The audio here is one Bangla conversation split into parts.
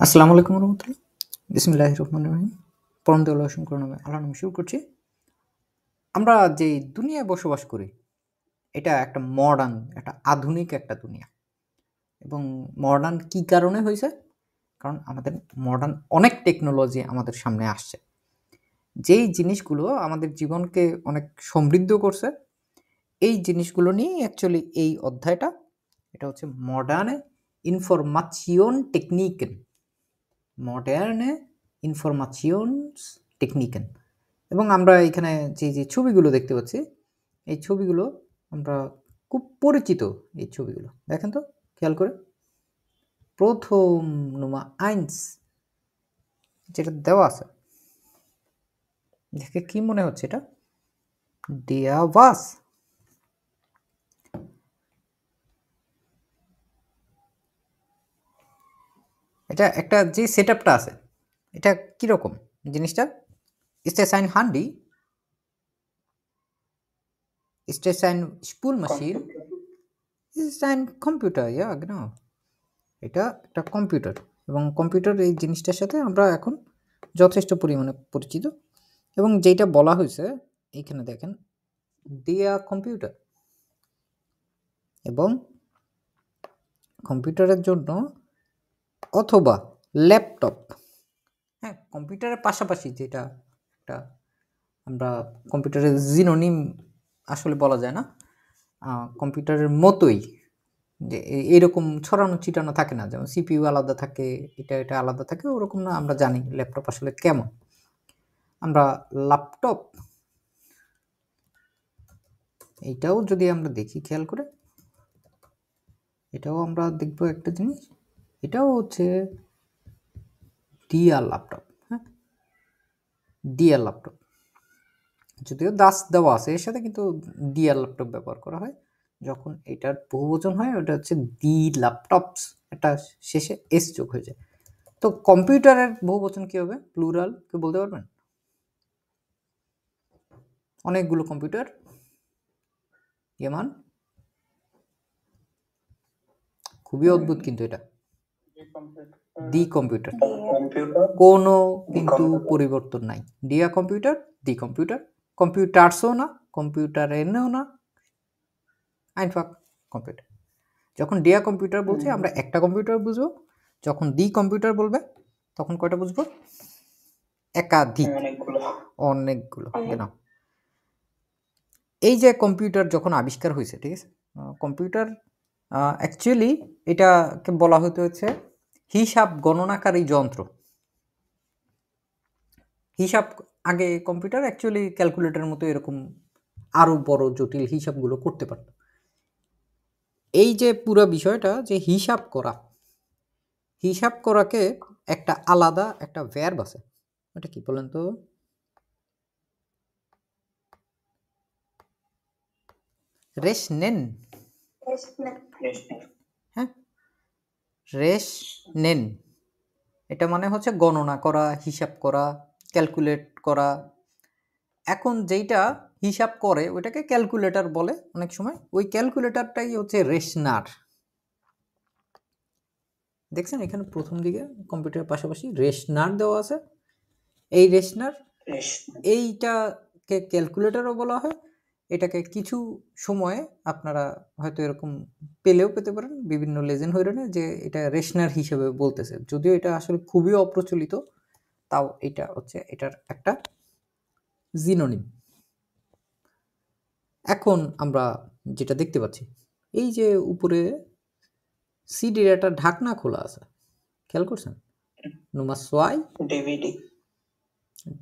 আসসালামু আলাইকুম রহমতুল্লাহ। বিসমিল্লাহির রহমানির রহিম। পরম দয়ালু অসীম করুণাময় আল্লাহর নামে শুরু করছি। আমরা যে দুনিয়ায় বসবাস করি, এটা একটা মডার্ন, একটা আধুনিক একটা দুনিয়া। এবং মডার্ন কি কারণে হইছে? কারণ আমাদের মডার্ন অনেক টেকনোলজি আমাদের সামনে আসছে। যেই জিনিসগুলো আমাদের জীবনকে অনেক সমৃদ্ধ করছে, এই জিনিসগুলো নিয়েই অ্যাকচুয়ালি এই অধ্যায়টা। এটা হচ্ছে মডার্ন ইনফরমাশন টেকনিকেন। মডার্নে ইনফরমাশনস টেকনিকেন। এবং আমরা এখানে যে ছবিগুলো দেখতে পাচ্ছি, এই ছবিগুলো আমরা খুব পরিচিত। এই ছবিগুলো দেখেন তো খেয়াল করে। প্রথম নুমা আইনস যেটা দেওয়া আছে, দেখে কি মনে হচ্ছে? এটা ডিয়া ভাস। এটা একটা যে সেট আপটা আছে, এটা কীরকম জিনিসটা? Ist es ein Handy? Ist es ein Spülmaschine? Ist es ein Computer? Ja, genau. এটা একটা কম্পিউটার। এবং কম্পিউটার এই জিনিসটার সাথে আমরা এখন যথেষ্ট পরিমাণে পরিচিত। এবং যেটা বলা হয়েছে এইখানে দেখেন, দিয়া কম্পিউটার। এবং কম্পিউটারের জন্য অথবা ল্যাপটপ, হ্যাঁ, কম্পিউটারের পাশাপাশি যেটা একটা আমরা কম্পিউটারের জিনোনিম আসলে বলা যায় না, কম্পিউটারের মতোই যে এইরকম ছড়ানো ছিটানো থাকে না, যেমন সিপিইউ আলাদা থাকে, এটা আলাদা থাকে, ওরকম না। আমরা জানি ল্যাপটপ আসলে কেমন। আমরা ল্যাপটপ এইটাও যদি আমরা দেখি খেয়াল করে, এটাও আমরা দেখব একটা জিনিস, এটাও হচ্ছে ডিয়ার ল্যাপটপ। হ্যাঁ, ডিয়ার ল্যাপটপ, যদিও দাস দেওয়া আছে এর সাথে, কিন্তু ডিয়ার ল্যাপটপ ব্যবহার করা হয় যখন এটার বহুবচন হয়। ওটা হচ্ছে দি ল্যাপটপস, এটা শেষে এস যোগ হয়ে যায়। তো কম্পিউটারের বহুবচন কি হবে, প্লুরাল কেউ বলতে পারবেন? অনেকগুলো কম্পিউটার, ইমান। খুবই অদ্ভুত কিন্তু এটা। দি কম্পিউটার, কোনো কিন্তু পরিবর্তন নাই। ডিয়া কম্পিউটার, দি কম্পিউটার, কম্পিউটারসও না, কম্পিউটার এনেও না, আইনফাক কম্পিউটার। যখন ডিয়া কম্পিউটার বলছি আমরা একটা কম্পিউটার বুঝবো, যখন দি কম্পিউটার বলবে তখন কয়টা বুঝবো? একাধিক, অনেকগুলো। কেন? এই যে কম্পিউটার যখন আবিষ্কার হয়েছে, ঠিক আছে, কম্পিউটার অ্যাকচুয়ালি এটাকে বলা হতে হচ্ছে হিসাব গণনাকারী যন্ত্র। হিসাব, আগে কম্পিউটার অ্যাকচুয়ালি ক্যালকুলেটরের মতো এরকম আরও বড় জটিল হিসাবগুলো করতে পারত। এই যে পুরো বিষয়টা যে হিসাব করা, হিসাব করাকে একটা আলাদা একটা ভার্ব আছে, ওটা কি বলেন তো? রেশনেন। হ্যাঁ, রেশনেন, এটা মানে হচ্ছে গণনা করা, হিসাব করা, ক্যালকুলেট করা। এখন যেইটা হিসাব করে ওইটাকে ক্যালকুলেটর বলে অনেক সময়, ওই ক্যালকুলেটরটাই হচ্ছে রেশনার। দেখছেন এখানে প্রথম দিকে কম্পিউটারের পাশাপাশি রেশনার দেওয়া আছে। এই রেশনার, এইটাকে ক্যালকুলেটরও বলা হয়। এটাকে কিছু সময়ে আপনারা হয়তো এরকম পেলেও পেতে পারেন বিভিন্ন লেজেন্ড হইরানে, যে এটা রেশনার হিসেবে বলতেছে, যদিও এটা আসলে খুবই অপ্রচলিত। তাও এটা হচ্ছে এটার একটা জিনোনিম। এখন আমরা যেটা দেখতে পাচ্ছি, এই যে উপরে সিডির একটা ঢাকনা খোলা আছে, খেয়াল করছেন? নুমাস ওয়াই ডিভিডি।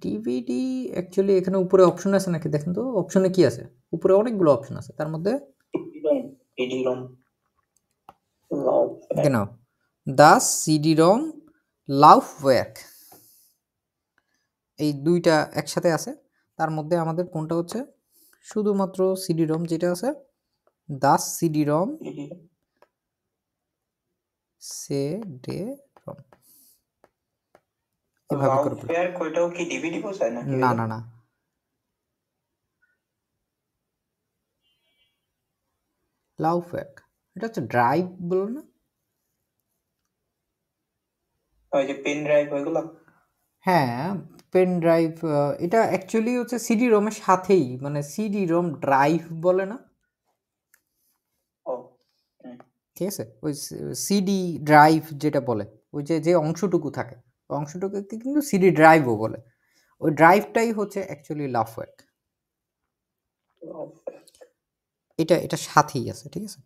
ডিভিডি অ্যাকচুয়ালি এখানে উপরে অপশন আছে নাকি দেখেন তো, অপশনে কি আছে? উপরে অনেকগুলো অপশন আছে, তার মধ্যে কেন দাস সিডি রম লাউফওয়ার্ক, এই দুইটা একসাথে আছে। তার মধ্যে আমাদের কোনটা হচ্ছে শুধুমাত্র সিডি রম, যেটা আছে দাস সিডি রম সে ডে রম, এভাবে করে বলে। কোইটাও কি ডিভিডি বোঝায় নাকি? না না না, লাউফওয়ার্ক এটা হচ্ছে ড্রাইভ বলো না? ওই যে পেন ড্রাইভ ওইগুলো? হ্যাঁ, পেন ড্রাইভ এটা অ্যাকচুয়ালি হচ্ছে সিডি রোমের সাথেই, মানে সিডি রোম ড্রাইভ বলে না? ও হুম। ঠিক আছে? ওই সিডি ড্রাইভ যেটা বলে, ওই যে অংশটুকু থাকে, ওই অংশটুকুকে কিন্তু সিডি ড্রাইভও বলে। ওই ড্রাইভটাই হচ্ছে অ্যাকচুয়ালি লাফওয়্যার্ক। এটা সাথেই আছে, ঠিক আছে?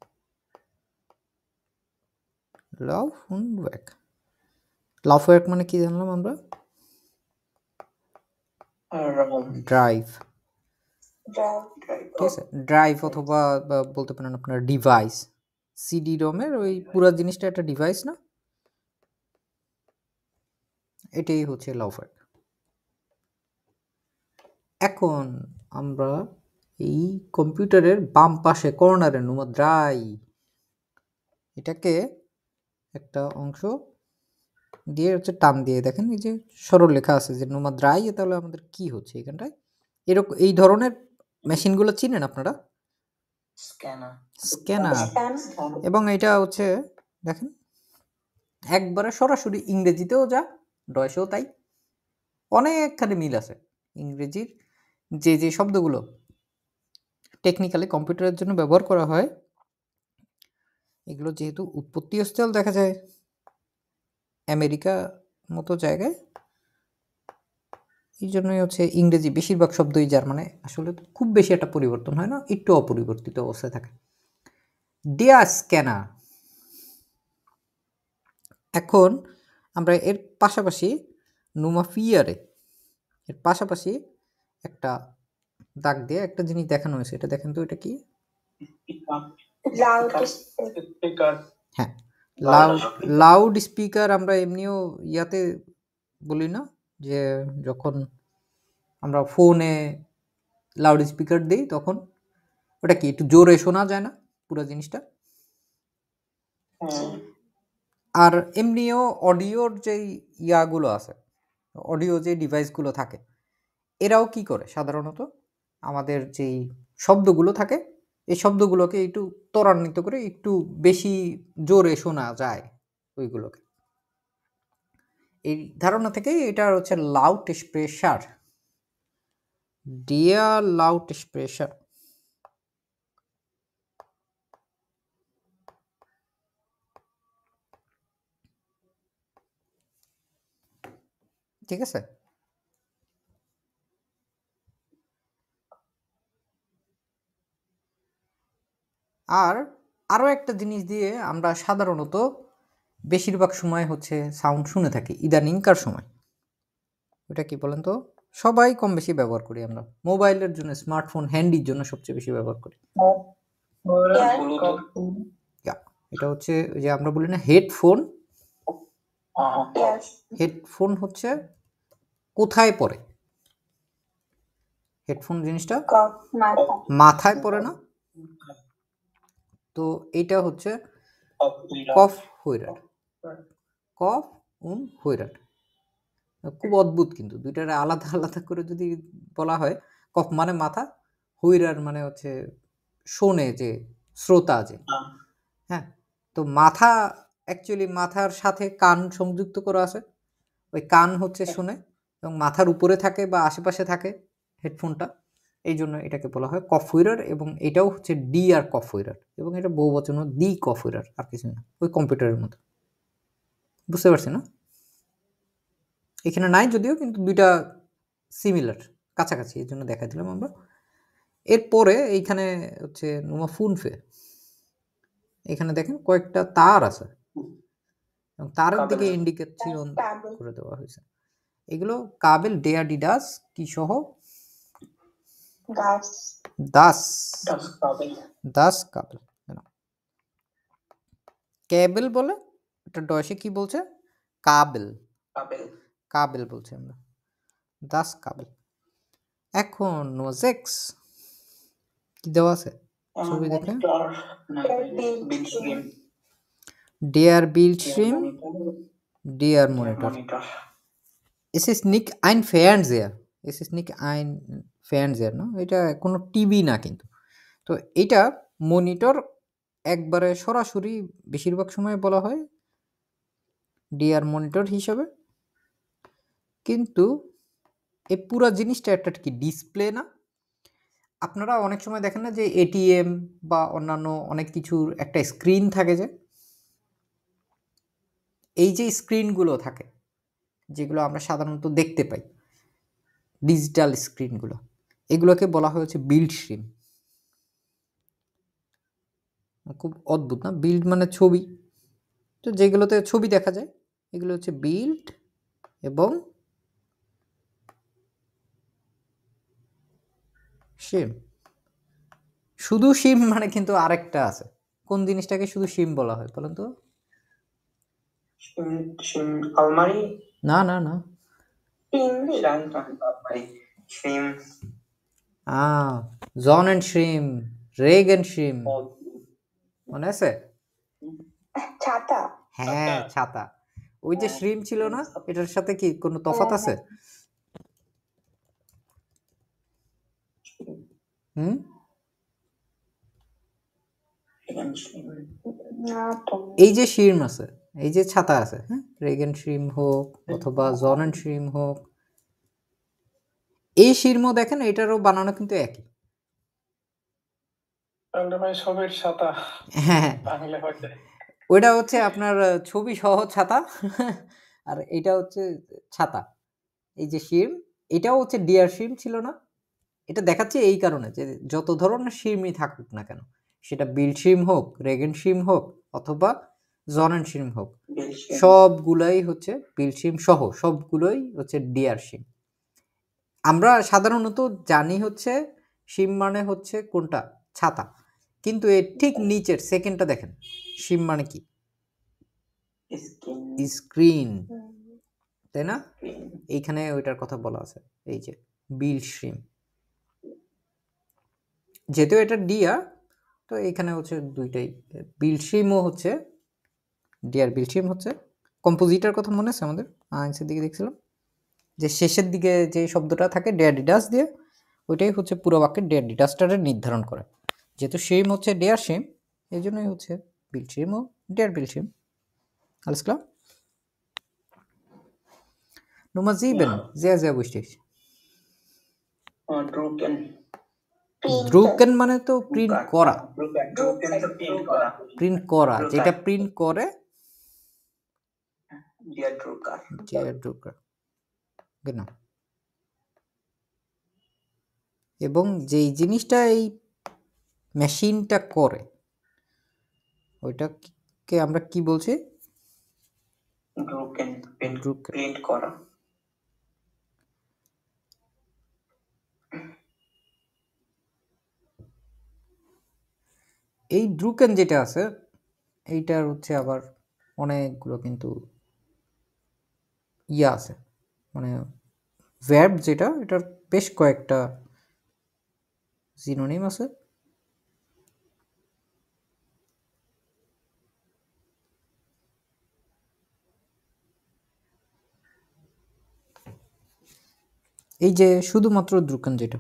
লাফওয়্যার্ক, লাফওয়্যার্ক মানে কি জানলাম আমরা? রম ড্রাইভ, ড্রাইভ ঠিক আছে? ড্রাইভ অথবা বলতে পারেন আপনার ডিভাইস। সিডি রোমের ওই পুরো জিনিসটা একটা ডিভাইস না? এটাই হচ্ছে লাফওয়্যার্ক। এখন আমরা এই কম্পিউটারের বাম পাশে কর্নারে নুমাদ্রাই, এটাকে একটা অংশ দিয়ে হচ্ছে টান দিয়ে দেখেন, এই যে সরল লেখা আছে যে নুমাদ্রাই, তাহলে আমাদের কি হচ্ছে এখানটায়? এরকম এই ধরনের মেশিনগুলো চিনেন আপনারা? Scanner scanner. এবং এটা হচ্ছে দেখেন একবারে সরাসরি ইংরেজিতেও যা, ডয়েশেও তাই, অনেকখানি মিল আছে। ইংরেজির যে শব্দগুলো টেকনিক্যালি কম্পিউটারের জন্য ব্যবহার করা হয়, এগুলো যেহেতু উৎপত্তিস্থল দেখা যায় আমেরিকা মতো জায়গায়, এই জন্যই হচ্ছে ইংরেজি বেশিরভাগ শব্দই যার মানে আসলে খুব বেশি একটা পরিবর্তন হয় না, একটু অপরিবর্তিত অবস্থায় থাকে। ডিয়া স্ক্যানার। এখন আমরা এর পাশাপাশি নুমাফিয়ারে এর পাশাপাশি একটা দাগ দিয়ে একটা জিনিস দেখানো হয়েছে, এটা দেখেন তো, এটা কি? স্পিকার। হ্যাঁ, লাউড স্পিকার। আমরা এমনিও ইয়াতে বলি না যে যখন আমরা ফোনে লাউড স্পিকার দিই তখন ওটা কি একটু জোরে শোনা যায় না পুরো জিনিসটা? আর এমনিও অডিওর যেই ইয়াগুলো আছে, অডিও যে ডিভাইসগুলো থাকে, এরাও কি করে সাধারণত আমাদের যেই শব্দগুলো থাকে এই শব্দগুলোকে একটু ত্বরান্বিত করে একটু বেশি জোরে শোনা যায় ওইগুলোকে। এই ধারণা থেকেই এটা হচ্ছে লাউড স্প্রেশার, ডিয়ার লাউড স্প্রেশার। ঠিক আছে? আর আরও একটা জিনিস দিয়ে আমরা সাধারণত বেশিরভাগ সময় হচ্ছে সাউন্ড শুনে থাকি ইদানিংকার সময়, ওটা কি বলেন তো? সবাই কম বেশি ব্যবহার করি আমরা, মোবাইলের জন্য, স্মার্টফোন, হ্যান্ডির জন্য সবচেয়ে বেশি ব্যবহার করি। ইয়া, এটা হচ্ছে ওই যে আমরা বলি না হেডফোন। হেডফোন হচ্ছে কোথায় পড়ে? হেডফোন জিনিসটা মাথায় পড়ে না? তো এইটা হচ্ছে কফ হইরাট, কফ হইরাট। খুব অদ্ভুত কিন্তু দুইটার আলাদা আলাদা করে যদি বলা হয়, কফ মানে মাথা, হুইরার মানে হচ্ছে শোনে, যে শ্রোতা যে, হ্যাঁ। তো মাথা অ্যাকচুয়ালি মাথার সাথে কান সংযুক্ত করা আছে, ওই কান হচ্ছে শোনে এবং মাথার উপরে থাকে বা আশেপাশে থাকে হেডফোনটা, এই জন্য এটাকে বলা হয় কফ হুইরার। এবং এটাও হচ্ছে ডি আর কফ হুইরার, এবং এটা বহু বচন দি কফ হুইরার, আর কিছু না, ওই কম্পিউটারের মতো। বুঝতে পারছি না? এখানে নাই যদিও, কিন্তু দুইটা সিমিলার, কাছাকাছি, এই জন্য দেখা দিলাম আমরা। এরপরে এইখানে হচ্ছে নোমা ফুনফে, এখানে দেখেন কয়েকটা তার আছে এবং তারের দিকে ইন্ডিকেশন করে দেওয়া হয়েছে। এগুলো কাবেল, ডেয়াডিডাস কি সহ দাস দাস কাবেল, কেবল বলে, এটা ডয়েশে কি বলছে? কাবেল, কাবেল বলছে আমরা, দাস কাবেল। এখন নোজেক্স কি দেওয়া আছে ছবি দেখে? Dear Buildstream, dear monitor, es ist nicht ein Fernseher, es ist nicht ein Fernseher, না এটা কোনো টিভি না কিন্তু। তো এটা মনিটর একবারে সরাসরি বেশিরভাগ সময় বলা হয় ডিআর মনিটর হিসাবে, কিন্তু এই পুরা জিনিসটা একটা কি ডিসপ্লে না? আপনারা অনেক সময় দেখেন না যে এটিএম বা অন্যান্য অনেক কিছুর একটা স্ক্রিন থাকে, যে এই যে স্ক্রিনগুলো থাকে যেগুলো আমরা সাধারণত দেখতে পাই, ডিজিটাল স্ক্রিনগুলো, এগুলোকে বলা হয় হচ্ছে বিল্ড স্ট্রিম। খুব অদ্ভুত না? বিল্ড মানে ছবি, তো যেগুলোতে ছবি দেখা যায় এগুলো হচ্ছে বিল্ড এবং শিম। শুধু শিম মানে কিন্তু আরেকটা আছে। কোন জিনিসটাকে শুধু শিম বলা হয় বলেন তো? Shim Almari. না না না, Almari. Shim. জন অ্যান্ড শিম, রেগ অ্যান্ড শিম, মনে আছে? ছাতা। হ্যাঁ, ছাতা। ওই যে শ্রিম ছিল না, এটার সাথে কি কোনো তফাৎ আছে? হুম? এই যে শিম আছে, এই যে ছাতা আছে, হ্যাঁ, রেগেন শিম হোক অথবা জন অ্যান্ড শিম হোক, এই শিরমও দেখেন এটারও বানানো কিন্তু একই। ভাই সবের ছাতা হ্যাঁ, বাংলা হইতে। ওইটা হচ্ছে আপনার ছবি সহ ছাতা, আর এটা হচ্ছে ছাতা। এই যে শিম, এটাও হচ্ছে ডিয়ার শিম ছিল না? এটা দেখাচ্ছে এই কারণে যে যত ধরনের শিমই থাকুক না কেন, সেটা বিল শিম হোক, রেগেন শিম হোক অথবা জনেন শিম হোক, সবগুলাই হচ্ছে বিল শিম সহ সবগুলোই হচ্ছে ডিয়ার শিম। আমরা সাধারণত জানি হচ্ছে শিম মানে হচ্ছে কোনটা, ছাতা, কিন্তু এর ঠিক নিচের সেকেন্ডটা দেখেন, শিম মানে কি? স্ক্রিন, তাই না? এইখানে ওইটার কথা বলা আছে, এই যে বিল শিম। যেহেতু এটা ডিয়া, তো এখানে হচ্ছে দুইটাই বিলশিমও হচ্ছে ডিয়ার, বিলশিম হচ্ছে কম্পোজিটার। কথা মনে আছে আমাদের আইন্সের দিকে দেখছিলাম যে শেষের দিকে যে শব্দটা থাকে ডেয়ার ডিডাস দিয়ে, ওইটাই হচ্ছে পুরো বাক্যের ডেয়ার ডিডাসটারে নির্ধারণ করে। যেহেতু সেম হচ্ছে ডেয়ার সেম, এই জন্যই হচ্ছে বিলশিম ও dare বিলশিম। Alles klar? Nummer 7, sehr, sehr wichtig. Drucken. Drucken মানে তো প্রিন্ট করা, Drucken তো প্রিন্ট করা। প্রিন্ট করা, যেটা প্রিন্ট করে Der Drucker. der Drucker, genau। এবং যেই জিনিসটা এই মেশিনটা করে ওইটাকে আমরা কি বলছি? Drucken. Drucken। প্রিন্ট করা। এই ড্রুকেন যেটা আছে এইটার হচ্ছে আবার অনেকগুলো কিন্তু ইয়া আছে, মানে ভার্ব যেটা, এটার বেশ কয়েকটা সিনোনিম আছে। এই যে শুধুমাত্র দ্রুকেন যেটা,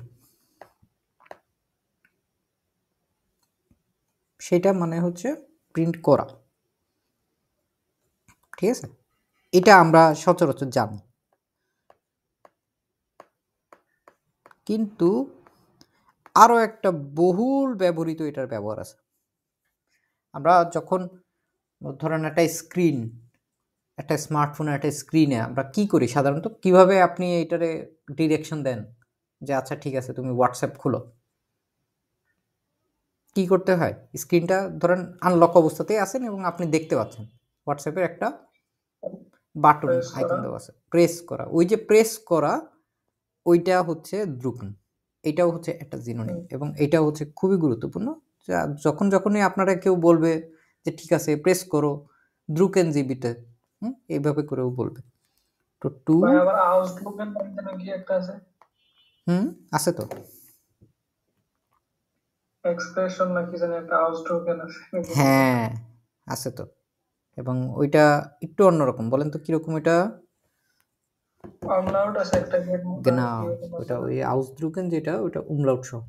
সেটা মানে হচ্ছে প্রিন্ট করা, ঠিক আছে? এটা আমরা সচরাচর জানি, কিন্তু আরও একটা বহুল ব্যবহৃত এটার ব্যবহার আছে। আমরা যখন ধরেন একটা স্মার্টফোনের একটা স্ক্রিনে আমরা কি করি সাধারণত, কিভাবে আপনি এটারে ডিরেকশন দেন যে আচ্ছা ঠিক আছে তুমি হোয়াটসঅ্যাপ খুলো, কি করতে হয়? স্ক্রিনটা ধরেন আনলক অবস্থাতেই আছেন এবং আপনি দেখতে পাচ্ছেন হোয়াটসঅ্যাপের একটা বাটন আইকন দেওয়া আছে, প্রেস করা, ওই যে প্রেস করা ওইটা হচ্ছে দ্রুকন। এটাও হচ্ছে একটা জিনোনিম এবং এটাও হচ্ছে খুবই গুরুত্বপূর্ণ। যখনই আপনারা কেউ বলবে যে ঠিক আছে প্রেস করো দ্রুকেন জিবিতে, এইভাবে করেও বলবে। তো টু আবার আউটলুকের মধ্যে নাকি একটা আছে আছে তো, এক্সপ্রেশন নাকি জানি একটা আউটলুকের আছে। হ্যাঁ আছে তো, এবং ওইটা একটু অন্যরকম, বলেন তো কিরকম এটা? আমলাউট আছে একটা না, ওটা ওই আউসদ্রুকেন যেটা ওটা উমলাউট সহ।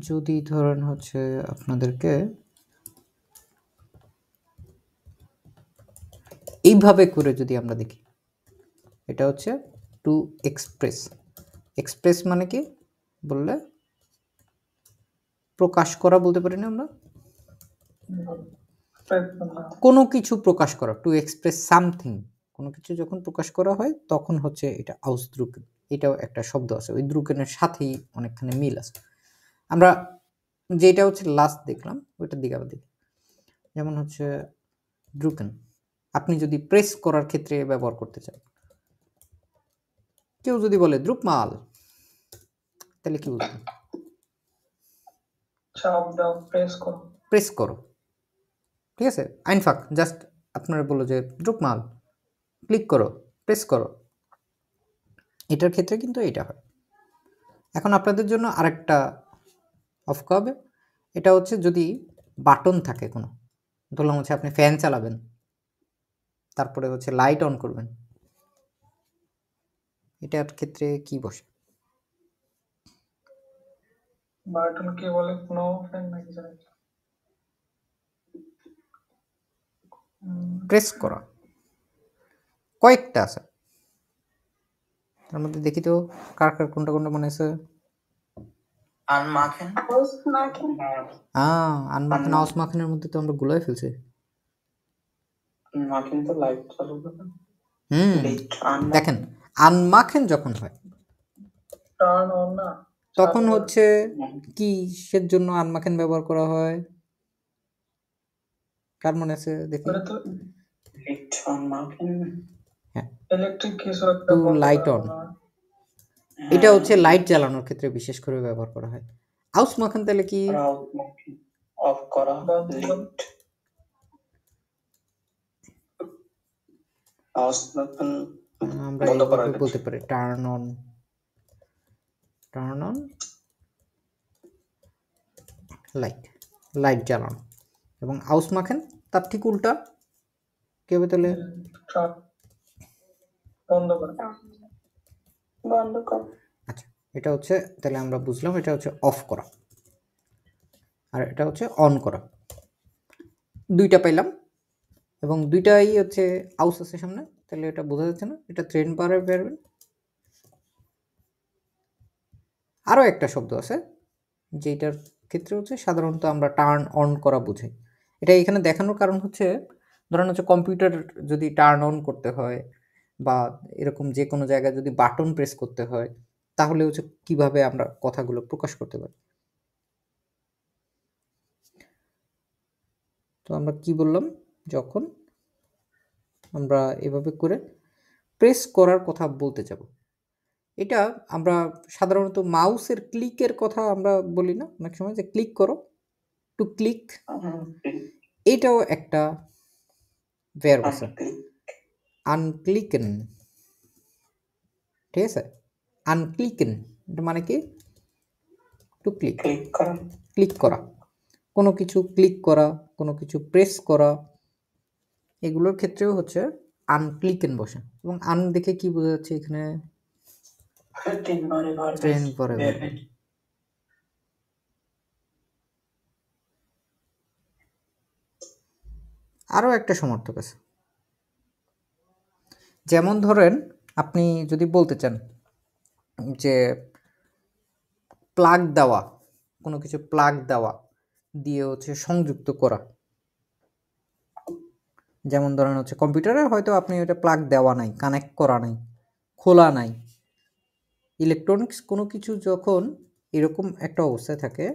যদি ধরেন হচ্ছে আপনাদেরকে এইভাবে করে যদি আমরা দেখি, এটা হচ্ছে টু এক্সপ্রেস। এক্সপ্রেস মানে কি বললে প্রকাশ করা বলতে পারি না আমরা, কোনো কিছু প্রকাশ করা, টু এক্সপ্রেস সামথিং, কোনো কিছু যখন প্রকাশ করা হয় তখন হচ্ছে এটা আউসদ্রুকেন। এটাও একটা শব্দ আছে, ওই দ্রুকেনের সাথেই অনেকখানি মিল আছে। আমরা যেটা হচ্ছে লাস্ট দেখলাম ওইটার দিকে আবার দেখি, যেমন হচ্ছে দ্রুকেন আপনি যদি প্রেস করার ক্ষেত্রে ব্যবহার করতে চান, কেউ যদি বলে দ্রুকমাল, তাহলে কি বুঝবেন? চাপ দাও, প্রেস করো। প্রেস করো, ঠিক আছে। আইনফাক জাস্ট আপনারা বললো যে দ্রুকমাল, ক্লিক করো, প্রেস করো, এটার ক্ষেত্রে কিন্তু এটা হয়। এখন আপনাদের জন্য আরেকটা অফ হবে, এটা হচ্ছে যদি বাটন থাকে কোনো, ধরলাম হচ্ছে আপনি ফ্যান চালাবেন, তারপরে হচ্ছে লাইট অন করবেন, এটার ক্ষেত্রে কি বসে? বাটন কি বলে, কোনো ফ্যান নাকি জানি। প্রেস করা কয়েকটা আছে, তার মধ্যে দেখি তো কার কার কোনটা কোনটা মনে আছে। আনমাখেন, আনমাখেন আউসমাখেনের মধ্যে তো আমরা গুলাই ফেলছি। আনমাখেন তো লাইট চালু করে। দেখেন আনমাখেন যখন হয় টার্ন অন না, তখন হচ্ছে কিসের জন্য আনমাখেন ব্যবহার করা হয়? কার মনে আছে দেখি? এটা তো লাইট অন মাখেন, হ্যাঁ, ইলেকট্রিক কিছু একটা টু বলতে লাইট পারবো অন, না। এটা হচ্ছে লাইট জ্বালানোর ক্ষেত্রে বিশেষ করে ব্যবহার করা হয়। আউসমাখেন তাহলে কি? অফ করা, লাইট আউসমাখেন আমরা বন্ধ করা এইভাবে বলতে পারি turn on, turn on light, light জ্বালানো। এবং আউসমাখেন তার ঠিক উল্টা, কি হবে তাহলে? বন্ধ করা, বন্ধ করা। আচ্ছা, এটা হচ্ছে তাহলে আমরা বুঝলাম এটা হচ্ছে অফ করা, আর এটা হচ্ছে অন করা, দুইটা পাইলাম। এবং দুইটাই হচ্ছে আউস আছে সামনে, তাহলে এটা বোঝা যাচ্ছে না, এটা ট্রেন পারবেন। আরও একটা শব্দ আছে যেটার ক্ষেত্রে হচ্ছে সাধারণত আমরা টার্ন অন করা বুঝাই। এটা এখানে দেখানোর কারণ হচ্ছে ধরেন হচ্ছে কম্পিউটার যদি টার্ন অন করতে হয় বা এরকম যে কোনো জায়গায় যদি বাটন প্রেস করতে হয়, তাহলে হচ্ছে কিভাবে আমরা কথাগুলো প্রকাশ করতে পারি। তো আমরা কি বললাম, যখন আমরা এভাবে করে প্রেস করার কথা বলতে যাব, এটা আমরা সাধারণত মাউসের ক্লিকের কথা আমরা বলি না অনেক সময়, যে ক্লিক করো, টু ক্লিক, এটাও একটা ভার্ব আছে, আনক্লিকেন, ঠিক আছে। আনক্লিকেন এটা মানে কি? টু ক্লিক, ক্লিক করা, কোনো কিছু ক্লিক করা, কোনো কিছু প্রেস করা, এগুলোর ক্ষেত্রেও হচ্ছে আনক্লিকেন বসে। এবং আন দেখে কি বোঝা যাচ্ছে এখানে? ট্রেন পরে আরও একটা সমর্থক আছে, যেমন ধরেন আপনি যদি বলতে চান যে প্লাগ দেওয়া, কোনো কিছু প্লাগ দেওয়া দিয়ে হচ্ছে সংযুক্ত করা, যেমন ধরেন হচ্ছে কম্পিউটারে হয়তো আপনি ওটা প্লাগ দেওয়া নাই, কানেক্ট করা নাই, খোলা নাই, ইলেকট্রনিক্স কোনো কিছু যখন এরকম একটা অবস্থায় থাকে,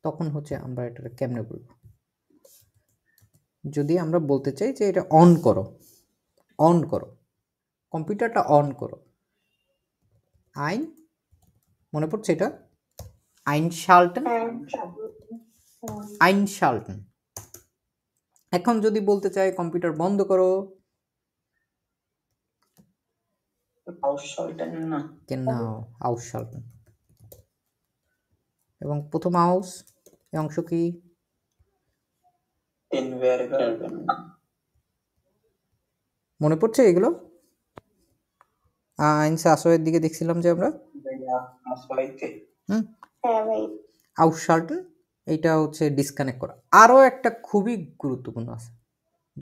তখন হচ্ছে আমরা এটা কেমনে বলবো? যদি আমরা বলতে চাই যে এটা অন করো, অন করো, কম্পিউটারটা অন করো, আইন মনে পড়ছে এটা? আইনশাল্টেন, আইনশাল্টেন। এখন যদি বলতে চাই কম্পিউটার বন্ধ করো, genau ausschalten। এবং প্রথম আউস এই অংশ কি? মনে পড়ছে এগুলো? আইনসে আসরের দিকে দেখছিলাম যে আমরা হুম হ্যাঁ ভাই আউটশাল্টেন এইটা হচ্ছে ডিসকানেক্ট করা। আরও একটা খুবই গুরুত্বপূর্ণ আছে,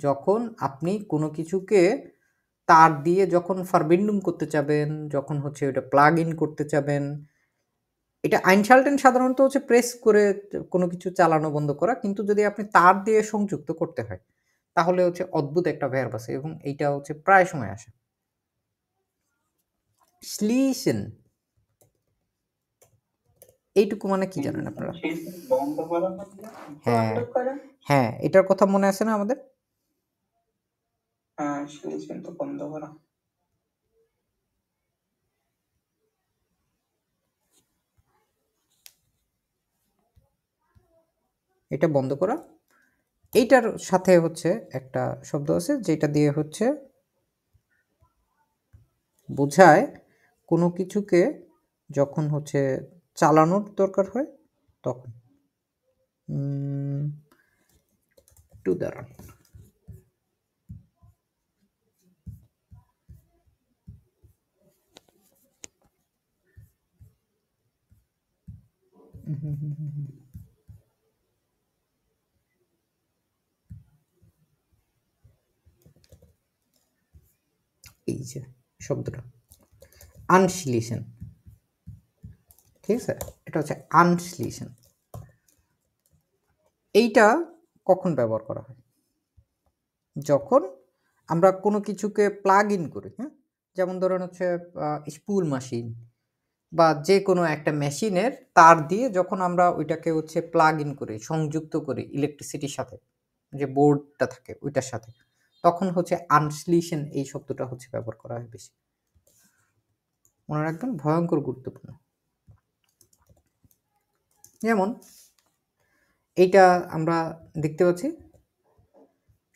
যখন আপনি কোনো কিছুকে তার দিয়ে যখন ফারবিন্ডুম করতে চাবেন, যখন হচ্ছে ওটা প্লাগ ইন করতে চাবেন, এটা আইনশাল্টেন সাধারণত হচ্ছে প্রেস করে কোনো কিছু চালানো বন্ধ করা, কিন্তু যদি আপনি তার দিয়ে সংযুক্ত করতে হয় তাহলে হচ্ছে অদ্ভুত একটা ভার্ব আছে এবং এইটা হচ্ছে প্রায় সময় আসে। স্লিসেন, এইটুকু মানে কি জানেন আপনারা? হ্যাঁ বন্ধ করা হ্যাঁ, এটার কথা মনে আছে না আমাদের? বন্ধ করা। এটা বন্ধ করা। এইটার সাথে হচ্ছে একটা শব্দ আছে যেটা দিয়ে হচ্ছে বোঝায় কোনো কিছুকে যখন হচ্ছে চালানোর দরকার হয় তখন। একটু দাঁড়ান। এই যে শব্দটা আনশ্লিসেন, ঠিক আছে, এটা হচ্ছে আনশ্লিসেন। এইটা কখন ব্যবহার করা হয়? যখন আমরা কোনো কিছুকে প্লাগ ইন করি, হ্যাঁ, যেমন ধরেন হচ্ছে স্পুল মেশিন বা যে কোনো একটা মেশিনের তার দিয়ে যখন আমরা ওইটাকে হচ্ছে প্লাগ ইন করি, সংযুক্ত করি ইলেকট্রিসিটির সাথে, যে বোর্ডটা থাকে ওইটার সাথে, তখন হচ্ছে আনশ্লিসেন এই শব্দটা হচ্ছে ব্যবহার করা হয় বেশি। মনে রাখবেন, ভয়ঙ্কর গুরুত্বপূর্ণ। যেমন এইটা আমরা দেখতে পাচ্ছি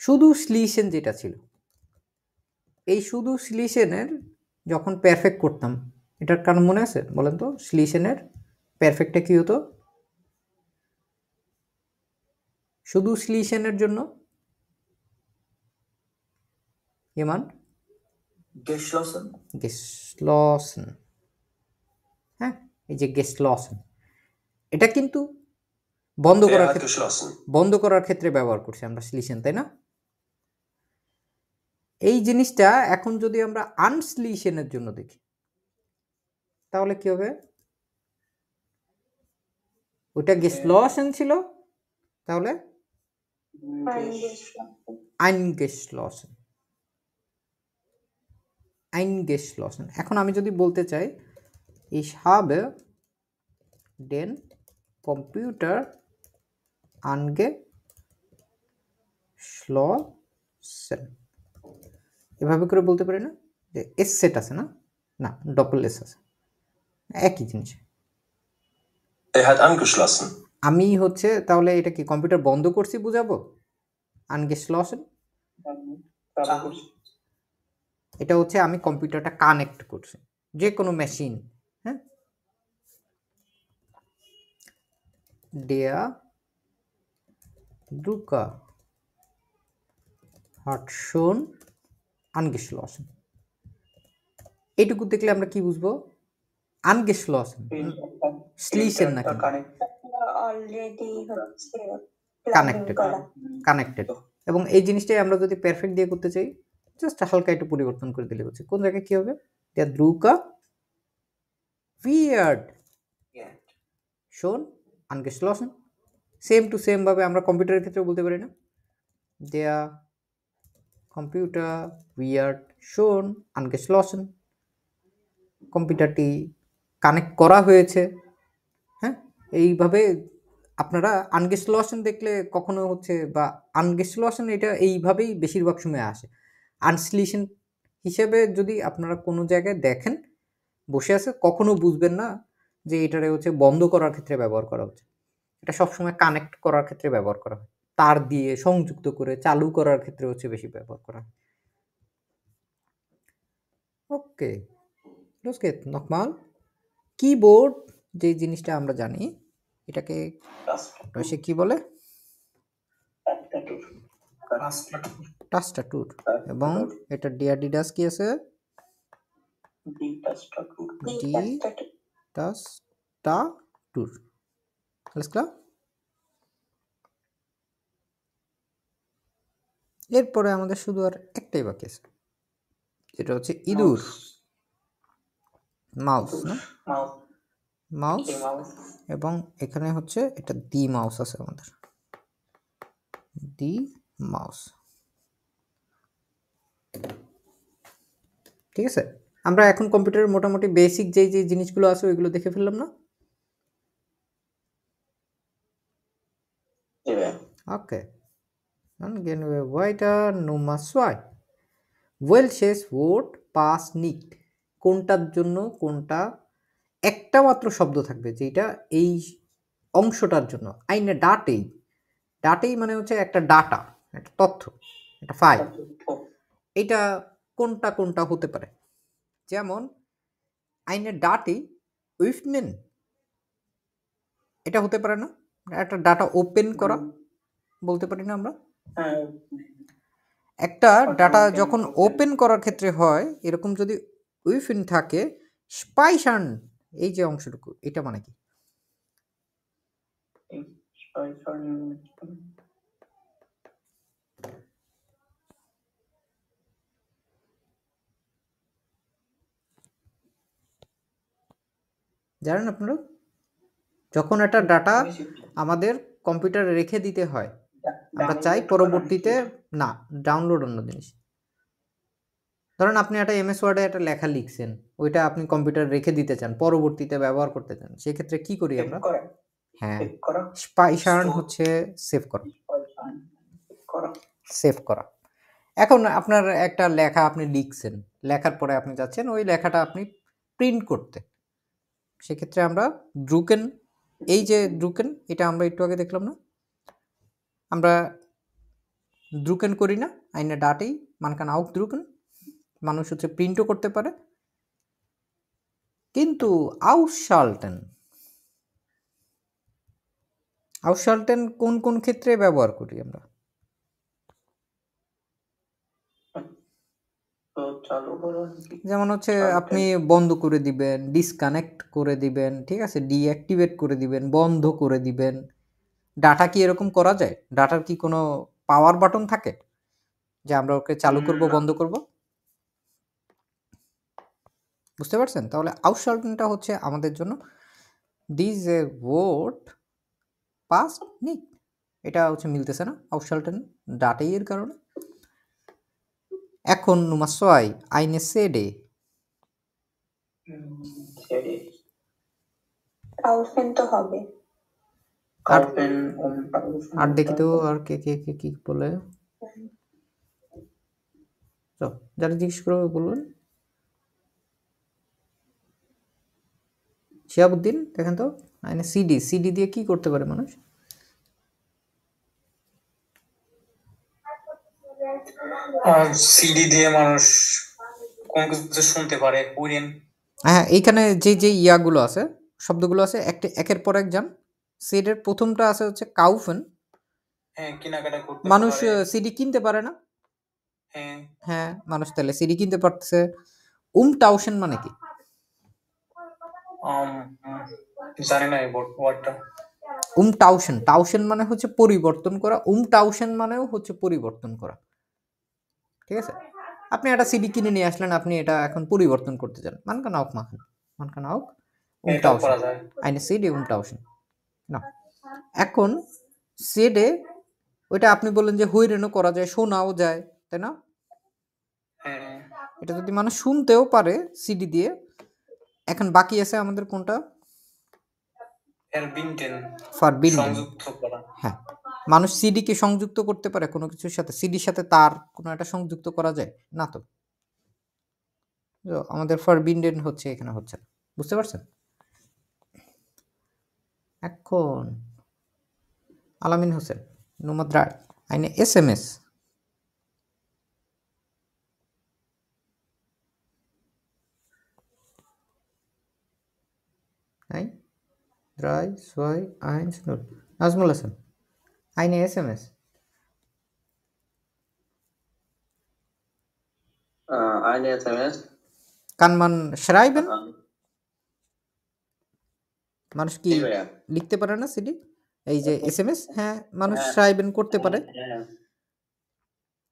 শুধু স্লিসেন যেটা ছিল, এই শুধু স্লিসেনের যখন পারফেক্ট করতাম, এটার কারণ মনে আছে বলেন তো? স্লিসেনের পারফেক্টটা কি হতো শুধু স্লিসেনের জন্য? ইমান গেসলসেন, হ্যাঁ, এই যে গেসলসেন, এটা কিন্তু বন্ধ করার ক্ষেত্রে ব্যবহার করছি আমরা স্লিসেন, তাই না? এই জিনিসটা এখন যদি আমরা আনস্লিসেনের জন্য দেখি তাহলে কি হবে? ওটা গেসলসেন ছিল, তাহলে আইনগেসলসেন, আইনগেসলসেন। এখন আমি যদি বলতে চাই ich habe den Computer angeschlossen, এভাবে করে বলতে পারি না? যে এস সেট আছে না, না ডবল এস আছে, একই জিনিস। আমি হচ্ছে তাহলে এটা কি কম্পিউটার বন্ধ করছি বুঝাবো? আনগেসলসেন, এটা হচ্ছে আমি কম্পিউটারটা কানেক্ট করছি যে কোনো মেশিন, হ্যাঁ। Der Drucker hat schon angeschlossen, এইটুকু দেখলে আমরা কি বুঝবো? আনগেসলসেন, স্লিসেন না কিন্তু অলরেডি হচ্ছে কানেক্টেড, কানেক্টেড। এবং এই জিনিসটাই আমরা যদি পারফেক্ট দিয়ে করতে চাই, জাস্ট হালকা একটু পরিবর্তন করে দিলে হচ্ছে কোন জায়গায় কি হবে? Der Drucker wird schon angeschlossen, same to same ভাবে আমরা কম্পিউটারের ক্ষেত্রে বলতে পারি না? Der Computer wird schon angeschlossen, কম্পিউটারটি কানেক্ট করা হয়েছে, হ্যাঁ। এইভাবে আপনারা আনগেসলসেন দেখলে কখনো হচ্ছে, বা আনগেসলসেন এটা এইভাবেই বেশিরভাগ সময় আসে। আনস্লিসেন হিসেবে যদি আপনারা কোনো জায়গায় দেখেন বসে আছে, কখনো বুঝবেন না যে এটারে হচ্ছে বন্ধ করার ক্ষেত্রে ব্যবহার করা হচ্ছে। এটা সবসময় কানেক্ট করার ক্ষেত্রে ব্যবহার করা হয়, তার দিয়ে সংযুক্ত করে চালু করার ক্ষেত্রে হচ্ছে বেশি ব্যবহার করা হয়। ওকে, los geht's nochmal. কিবোর্ড যে জিনিসটা আমরা জানি, এটাকে সে কি বলে? টাস্টাটুর। এবং এটা ডিআরডিডাস কি আছে? D Tastatur. Alles klar? এরপরে আমাদের শুধু আর একটাই বাকি আছে, যেটা হচ্ছে ইঁদুর। মাউস না, মাউস মাউস, মাউস এবং এখানে হচ্ছে এটা দি মাউস আছে আমাদের, দি মাউস। ঠিক আছে, আমরা এখন কম্পিউটারের মোটামুটি বেসিক যেই যে জিনিসগুলো আছে ওইগুলো দেখে ফেললাম না? ওকে, dann gehen wir weiter. Nummer 2. Welches Wort passt nicht? কোনটার জন্য কোনটা একটা মাত্র শব্দ থাকবে যেটা এই অংশটার জন্য। আইনে ডাটেই, ডাটেই মানে হচ্ছে একটা ডাটা, একটা তথ্য, একটা ফাইল। এটা কোনটা কোনটা হতে পারে? যেমন আইনে ডাটেই উইফনেন, এটা হতে পারে না? একটা ডাটা ওপেন করা বলতে পারি না আমরা? একটা ডাটা যখন ওপেন করার ক্ষেত্রে হয় এরকম যদি উইফিন থাকে, স্পাইশান এই যে অংশটুকু, এটা মানে কি? জানেন আপনারা? যখন একটা ডাটা আমাদের কম্পিউটারে রেখে দিতে হয়, আমরা চাই পরবর্তীতে না ডাউনলোড অন্য জিনিস। ধরেন আপনি একটা এমএস ওয়ার্ডে একটা লেখা লিখছেন, ওইটা আপনি কম্পিউটারে রেখে দিতে চান, পরবর্তীতে ব্যবহার করতে চান, সেক্ষেত্রে কি করি আমরা? হ্যাঁ, স্পাইশান হচ্ছে সেভ করা, সেভ করা। এখন আপনার একটা লেখা আপনি লিখছেন, লেখার পরে আপনি যাচ্ছেন ওই লেখাটা আপনি প্রিন্ট করতে, সেক্ষেত্রে আমরা ড্রুকেন, এই যে ড্রুকেন, এটা আমরা একটু আগে দেখলাম না, আমরা ড্রুকেন করি না? আইনে ডাটেই মানকান আউক ড্রুকেন, মানুষ হচ্ছে প্রিন্টও করতে পারে। কিন্তু আউসশাল্টেন, আউসশাল্টেন কোন কোন ক্ষেত্রে ব্যবহার করি আমরা? যেমন হচ্ছে আপনি বন্ধ করে দিবেন, ডিসকানেক্ট করে দিবেন, ঠিক আছে, ডিঅ্যাক্টিভেট করে দিবেন, বন্ধ করে দিবেন। ডাটা কি এরকম করা যায়? ডাটার কি কোনো পাওয়ার বাটন থাকে যে আমরা ওকে চালু করব বন্ধ করব? বুঝতে পারছেন? তাহলে আউসশাল্টেনটা হচ্ছে আমাদের জন্য দিস এ ওয়ার্ড পাস নিট, এটা হচ্ছে মিলতেছে না আউসশাল্টেন ডাটাই এর কারণে। এখন Nummer 2, eine CD. কাউফেন তো হবে। আর দেখি তো আর কে কে কে কি বলে, তো যারা জিজ্ঞেস করবে বলবেন। শিহাবুদ্দিন দেখেন তো, আইনে সিডি, সিডি দিয়ে কি করতে পারে মানুষ? সিডি দিয়ে মানুষ কোন কিছু শুনতে পারে, পড়েন। হ্যাঁ, এইখানে যে যে ইয়াগুলো আছে, শব্দগুলো আছে, একটা একের পর এক যান। সিডের প্রথমটা আছে হচ্ছে কাউফেন, হ্যাঁ, কেনাকাটা করতে মানুষ পারে। সিডি কিনতে পারে না? হ্যাঁ, হ্যাঁ, মানুষ তাহলে সিডি কিনতে পারতেছে। টাউশন মানে কি? জানি না এই ওয়ার্ডটা। টাউশন, টাউশন মানে হচ্ছে পরিবর্তন করা, টাউশন মানেও হচ্ছে পরিবর্তন করা। ঠিক আছে, আপনি একটা সিডি কিনে নিয়ে আসলেন, আপনি এটা এখন পরিবর্তন করতে চান, মানকান আউক মাখন, মানকান আউক এটাও টাউশন, করা যায়। আইনে সিডি টাউশন না। এখন সিডে ওইটা আপনি বললেন যে হুইরেনও করা যায়, শোনাও যায়, তাই না? হ্যাঁ, এটা যদি মানুষ শুনতেও পারে সিডি দিয়ে, এখন বাকি আছে আমাদের কোনটা? ফারবিন্ডেন, সংযুক্ত করা। হ্যাঁ, মানুষ সিডিকে সংযুক্ত করতে পারে কোনো কিছুর সাথে, সিডির সাথে তার কোনো একটা সংযুক্ত করা যায় না তো? তো আমাদের ফারবিন্ডেন হচ্ছে এখানে হচ্ছে না, বুঝতে পারছেন? এখন আলামিন Hossain, Nummer 3, eine SMS. Nein? 3, 2, 1, 0. Nazmul Hasan, eine SMS. Eine SMS. Kann man schreiben? মানুষ কি জি ভাইয়া লিখতে পারে না সিডি? এই যে এসএমএস, হ্যাঁ মানুষ হ্যাঁ সাইবেন করতে পারে,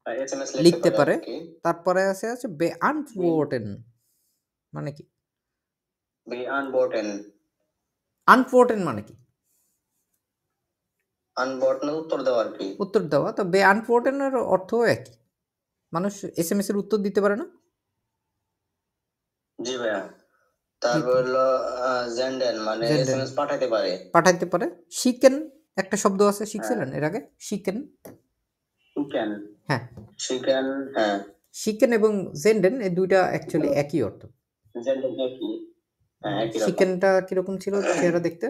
হ্যাঁ এসএমএস লিখতে লিখতে পারে। পারে আর কি তারপরে আছে beantworten মানে কি? beantworten আনপোর্টেন মানে কি? আনবর্টন উত্তর দেওয়া আর কি উত্তর দেওয়া। তো beantworten-এর অর্থও একই। মানুষ এসএমএস এর উত্তর দিতে পারে না? জি ভাইয়া তারপর হলো জেন্ডেন মানে Senden এসএমএস পাঠাতে পারে পাঠাইতে পারে। শিকেন একটা শব্দ আছে, শিখছিলেন এর আগে? শিকেন, শিকেন হ্যাঁ শিকেন হ্যাঁ শিকেন এবং জেন্ডেন এই দুইটা অ্যাকচুয়ালি একই অর্থ। জেন্ডেন একই হ্যাঁ একই রকম শিকেনটা কিরকম ছিল চেহারা দেখতে?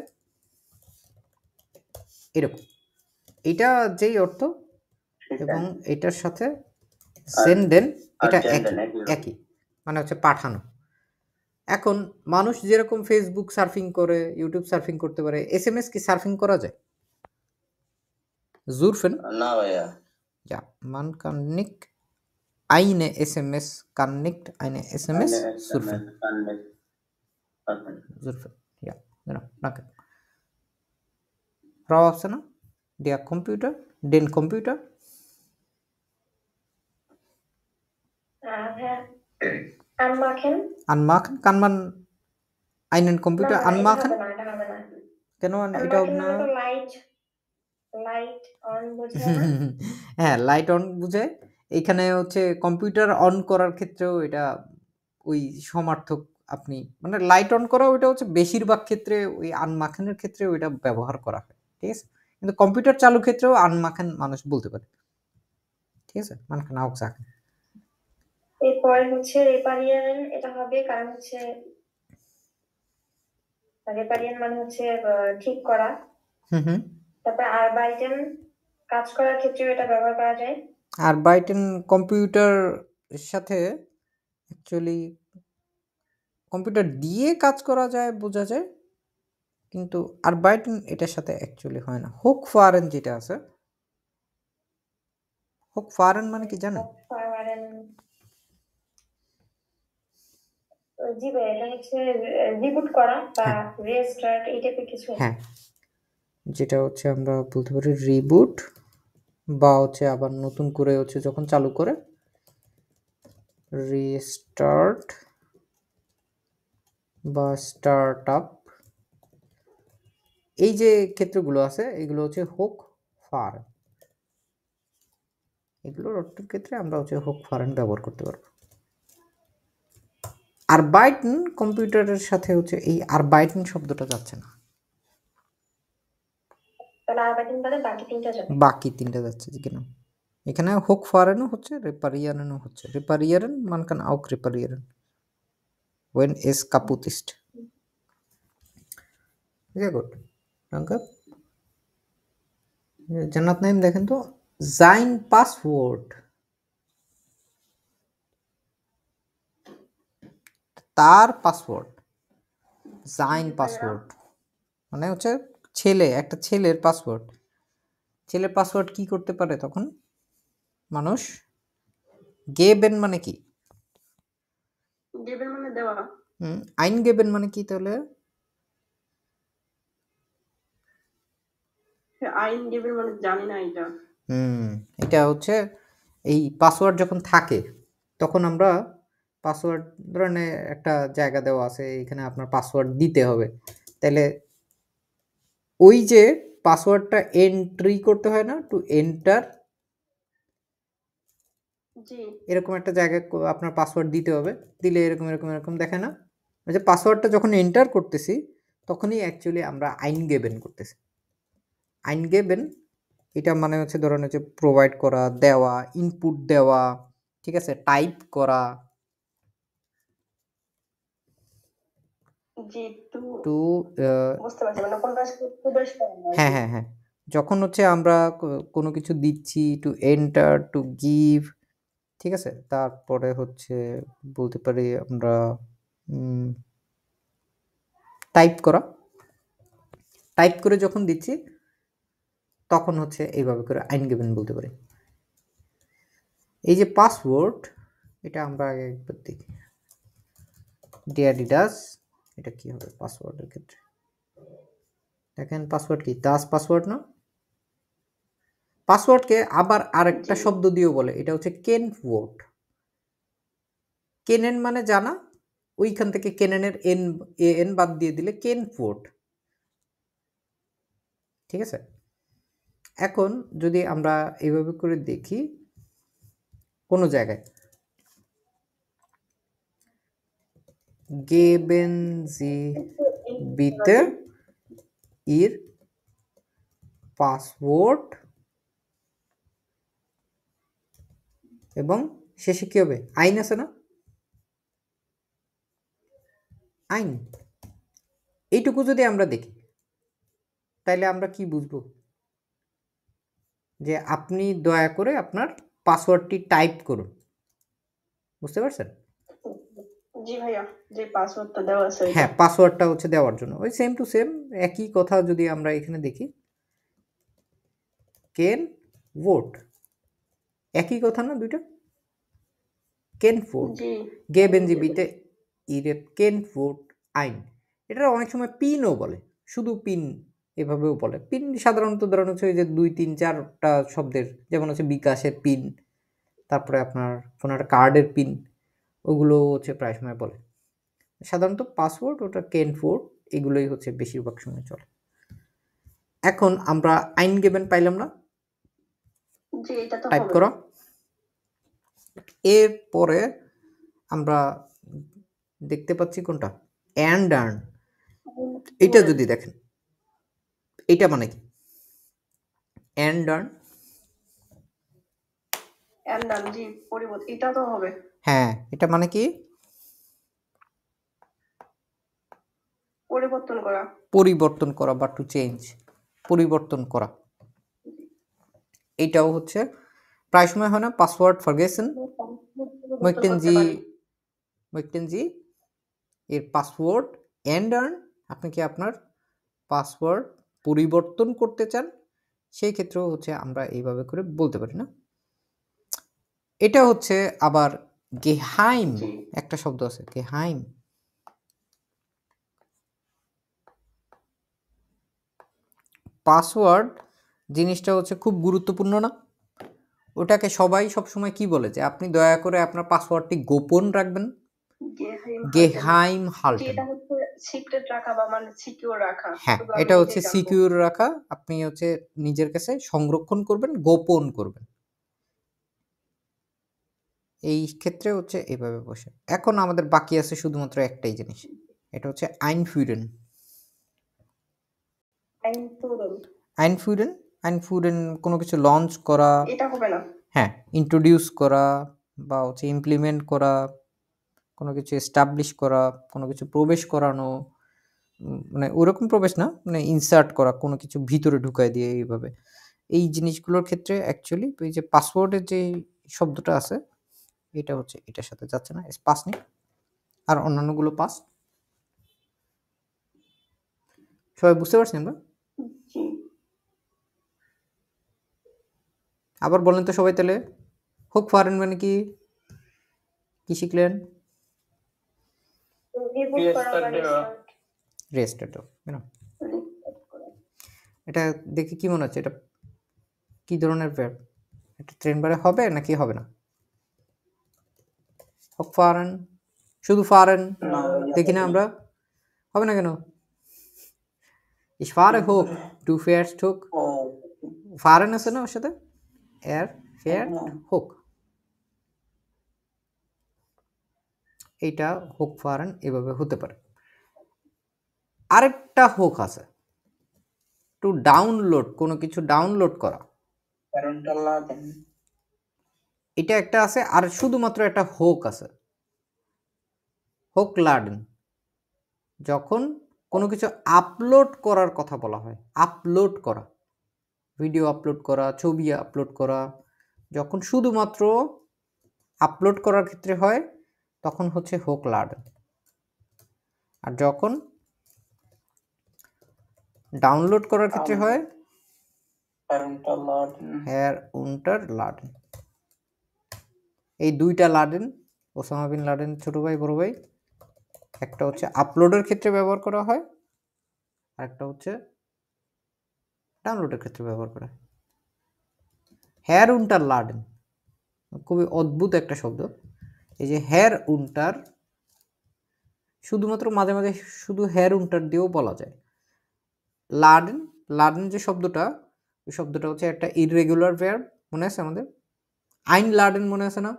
এরকম। এটা যেই অর্থ এবং এটার সাথে সেন্ডেন এটা senden একই একই, মানে হচ্ছে পাঠানো। এখন মানুষ যেরকম ফেসবুক সার্ফিং করে, ইউটিউব সার্ফিং করতে পারে, এসএমএস কি সার্ফিং করা যায়? Surfen? না ভাইয়া Ja, man kann nicht eine SMS, kann nicht eine SMS surfen. Surfen. Ja, genau. Danke. Frau Afsana, der Computer, den Computer. Anmachen? Anmachen, kann man einen Computer না, এটা anmachen? হবে না, এটা হবে না। কেন এটা হবে Anmachen না? মানে তো লাইট অন বোঝায় না? হ্যাঁ, লাইট অন বুঝায়। এখানে হচ্ছে কম্পিউটার অন করার ক্ষেত্রেও এটা ওই সমার্থক। আপনি মানে লাইট অন করা ওইটা হচ্ছে বেশিরভাগ ক্ষেত্রে ওই আনমাখানের ক্ষেত্রে ওইটা ব্যবহার করা হয়, ঠিক আছে? কিন্তু কম্পিউটার চালু ক্ষেত্রেও আনমাখান মানুষ বলতে পারে, ঠিক আছে? man kann auch sagen. এরপরে হচ্ছে রেপারিয়ান, এটা হবে কারণ হচ্ছে রেপারিয়ান মানে হচ্ছে ঠিক করা। হুম হুম। তারপর আরবাইটেন, কাজ করার ক্ষেত্রে এটা ব্যবহার করা যায়। আর বাইটেন কম্পিউটার সাথে অ্যাকচুয়ালি কম্পিউটার দিয়ে কাজ করা যায় বোঝা যায়, কিন্তু আর বাইটেন এটার সাথে অ্যাকচুয়ালি হয় না। হোক ফারেন যেটা আছে, হোক ফারেন মানে কি জানেন? ফারেন, জি ভাই, এটা হচ্ছে রিবুট করা বা রিস্টার্ট এই টাইপের কিছু। হ্যাঁ, যেটা হচ্ছে আমরা বলতে পারি রিবুট, বা হচ্ছে আবার নতুন করে হচ্ছে যখন চালু করে রিস্টার্ট বা স্টার্ট আপ, এই যে ক্ষেত্রগুলো আছে এগুলো হচ্ছে হোক ফারেন। এগুলোর অর্থের ক্ষেত্রে আমরা হচ্ছে হোক ফারেন ব্যবহার করতে পারবো। আর বাইটন কম্পিউটারের সাথে হচ্ছে এই আর বাইটন শব্দটা যাচ্ছে না, তাহলে আরবাইটেন বাদে বাকি তিনটা যাবে। বাকি তিনটা যাচ্ছে যে কেন এখানে হোক ফারেনও হচ্ছে, রেপারিয়ারেনও হচ্ছে। রেপারিয়ারেন man kann auch reparieren when es kaputt ist. Sehr gut, danke. জান্নাত নাইম দেখেন তো, sein Passwort, তার পাসওয়ার্ড, sein পাসওয়ার্ড মানে হচ্ছে ছেলে, একটা ছেলের পাসওয়ার্ড। ছেলের পাসওয়ার্ড কি করতে পারে তখন মানুষ? গেবেন মানে কি? গেবেন মানে দেওয়া। আইন গেবেন মানে কি তাহলে? আইন গেবেন মানে জানি না এটা। এটা হচ্ছে এই পাসওয়ার্ড যখন থাকে তখন আমরা পাসওয়ার্ড ধরেন একটা জায়গা দেওয়া আছে, এখানে আপনার পাসওয়ার্ড দিতে হবে, তাহলে ওই যে পাসওয়ার্ডটা এন্ট্রি করতে হয় না, টু এন্টার, জি এরকম একটা জায়গায় আপনার পাসওয়ার্ড দিতে হবে, দিলে এরকম এরকম এরকম দেখে না? ওই যে পাসওয়ার্ডটা যখন এন্টার করতেছি তখনই অ্যাকচুয়ালি আমরা আইনগেবেন করতেছি। আইনগেবেন এটা মানে হচ্ছে ধরেন হচ্ছে প্রোভাইড করা, দেওয়া, ইনপুট দেওয়া, ঠিক আছে, টাইপ করা। জি টু বুঝতে পারছি, মানে কোনটা প্রবেশ করে না। হ্যাঁ হ্যাঁ হ্যাঁ, যখন হচ্ছে আমরা কোনো কিছু দিচ্ছি, টু এন্টার, টু গিভ, ঠিক আছে, তারপরে হচ্ছে বলতে পারি আমরা টাইপ করা, টাইপ করে যখন দিচ্ছি তখন হচ্ছে এইভাবে করে আইনগেবেন বলতে পারি। এই যে পাসওয়ার্ড, এটা আমরা আগে একবার দেখি, ডিয়াডিডাস, এটা কি হবে পাসওয়ার্ডের ক্ষেত্রে? দেখেন পাসওয়ার্ড কি, দাস পাসওয়ার্ড না? পাসওয়ার্ডকে আবার আরেকটা জি। শব্দ দিয়েও বলে, এটা হচ্ছে কেন ওয়ার্ড। কেনেন মানে জানা, ওইখান থেকে কেনেনের এন বাদ দিয়ে দিলে কেন ওয়ার্ড। ঠিক আছে? এখন যদি আমরা এইভাবে করে দেখি কোনো জায়গায় geben Sie bitte Ihr password এবং শেষে কি হবে, আইন আছে না, আইন। এইটুকু যদি আমরা দেখি তাইলে আমরা কি বুঝবো, যে আপনি দয়া করে আপনার পাসওয়ার্ডটি টাইপ করুন। বুঝতে পারছেন? জি ভাইয়া, যে পাসওয়ার্ডটা দেওয়া আছে ওইটা। হ্যাঁ, পাসওয়ার্ডটা হচ্ছে দেওয়ার জন্য ওই সেম টু সেম একই কথা যদি আমরা এখানে দেখি, কেন ভোট, একই কথা না দুইটা? কেন ভোট জি geben Sie bitte Ihre Kennwort ein। এটা অনেক সময় পিনও বলে, শুধু পিন এভাবেও বলে। পিন সাধারণত ধরেন হচ্ছে ওই যে 2 3 4টা শব্দের, যেমন হচ্ছে বিকাশের পিন, তারপরে আপনার কোনো একটা কার্ডের পিন, ওগুলো হচ্ছে প্রায় সময় বলে। সাধারণত পাসওয়ার্ড ওটা কেনফোর্ড, এগুলোই হচ্ছে বেশিরভাগ সময় চলে। এখন আমরা আইন গেবেন পাইলাম না, জি, এটা তো টাইপ হবে। করো। এরপরে আমরা দেখতে পাচ্ছি কোনটা, অ্যান্ড আর্ন। এটা যদি দেখেন, এটা মানে কি, অ্যান্ড আর্ন, এর নাম জি পরিবর্তন, এটা তো হবে। হ্যাঁ এটা মানে কি, পরিবর্তন করা। পরিবর্তন করা বা টু চেঞ্জ, পরিবর্তন করা। এটাও হচ্ছে প্রায় সময় হয় না, পাসওয়ার্ড ফরগেসন, পরিবর্তন করতে পারি। möchten Sie এর পাসওয়ার্ড অ্যান্ড আর্ন, আপনি কি আপনার পাসওয়ার্ড পরিবর্তন করতে চান, সেই ক্ষেত্রেও হচ্ছে আমরা এইভাবে করে বলতে পারি না। এটা হচ্ছে আবার গেহাইম, জি একটা শব্দ আছে গেহাইম। পাসওয়ার্ড জিনিসটা হচ্ছে খুব গুরুত্বপূর্ণ না? ওটাকে সবাই সবসময় কি বলে, যে আপনি দয়া করে আপনার পাসওয়ার্ডটি গোপন রাখবেন, গেহাইম গেহাইম হাল্টেন। জি, হাল্টেন। এটা হচ্ছে সিক্রেট রাখা বা মানে সিকিউর রাখা। হ্যাঁ, শুধু আমি এটা হচ্ছে নিজেই জানবো। সিকিউর রাখা, আপনি হচ্ছে নিজের কাছে সংরক্ষণ করবেন, গোপন করবেন। এই ক্ষেত্রে হচ্ছে এইভাবে বসে। এখন আমাদের বাকি আছে শুধুমাত্র একটাই জিনিস, এটা হচ্ছে আইনফুইরেন। আইনফুরেন। আইনফুইরেন, আইনফুইরেন কোনো কিছু লঞ্চ করা, এটা হবে না। হ্যাঁ ইন্ট্রোডিউস করা বা হচ্ছে ইমপ্লিমেন্ট করা, কোনো কিছু এস্টাবলিশ করা, কোনো কিছু প্রবেশ করানো, মানে ওরকম প্রবেশ না, মানে ইনসার্ট করা, কোনো কিছু ভিতরে ঢুকায় দিয়ে এইভাবে। এই জিনিসগুলোর ক্ষেত্রে অ্যাকচুয়ালি ওই যে পাসওয়ার্ডের যে শব্দটা আছে, এটা হচ্ছে এটার সাথে যাচ্ছে না, পাস নেই, আর অন্যান্যগুলো পাস। সবাই বুঝতে পারছেন আমরা? জি আবার বলেন তো সবাই তাহলে, হোক ফারেন মানে কি, কি শিখলেন? রিবুট করা বা রিস্টার্ট। রেস্টার্ট, এটা দেখে কি মনে হচ্ছে, এটা কি ধরনের ভার্ব, এটা ট্রেন বারে হবে নাকি হবে না? হোক ফারেন, শুধু ফারেন দেখি না আমরা, হবে না কেন? Ich fahre hoch, du fährst hoch, ফারেন আছে না ওর সাথে, er fährt hoch, এইটা হোক ফারেন এভাবে হতে পারে। আরেকটা হোক আছে, টু ডাউনলোড, কোনো কিছু ডাউনলোড করা, এটা একটা আছে। আর শুধুমাত্র একটা হোক আছে, হোক লাডেন, যখন কোনো কিছু আপলোড করার কথা বলা হয়, আপলোড করা, ভিডিও আপলোড করা, ছবি আপলোড করা, যখন শুধুমাত্র আপলোড করার ক্ষেত্রে হয় তখন হচ্ছে হোক লাডেন। আর যখন ডাউনলোড করার ক্ষেত্রে হয় হ্যার উন্টার লাডেন। এই দুইটা লাডেন, ওসামা বিন লাডেন ছোট ভাই বড় ভাই, একটা হচ্ছে আপলোডের ক্ষেত্রে ব্যবহার করা হয়, আর একটা হচ্ছে ডাউনলোডের ক্ষেত্রে ব্যবহার করা হয়। herunterladen খুবই অদ্ভুত একটা শব্দ। এই যে herunter শুধুমাত্র মাঝে মাঝে শুধু herunter দিয়েও বলা যায়। লাডেন যে শব্দটা, ওই শব্দটা হচ্ছে একটা ইররেগুলার ভার্ব, মনে আছে আমাদের? আইনলাডেন মনে আছে না?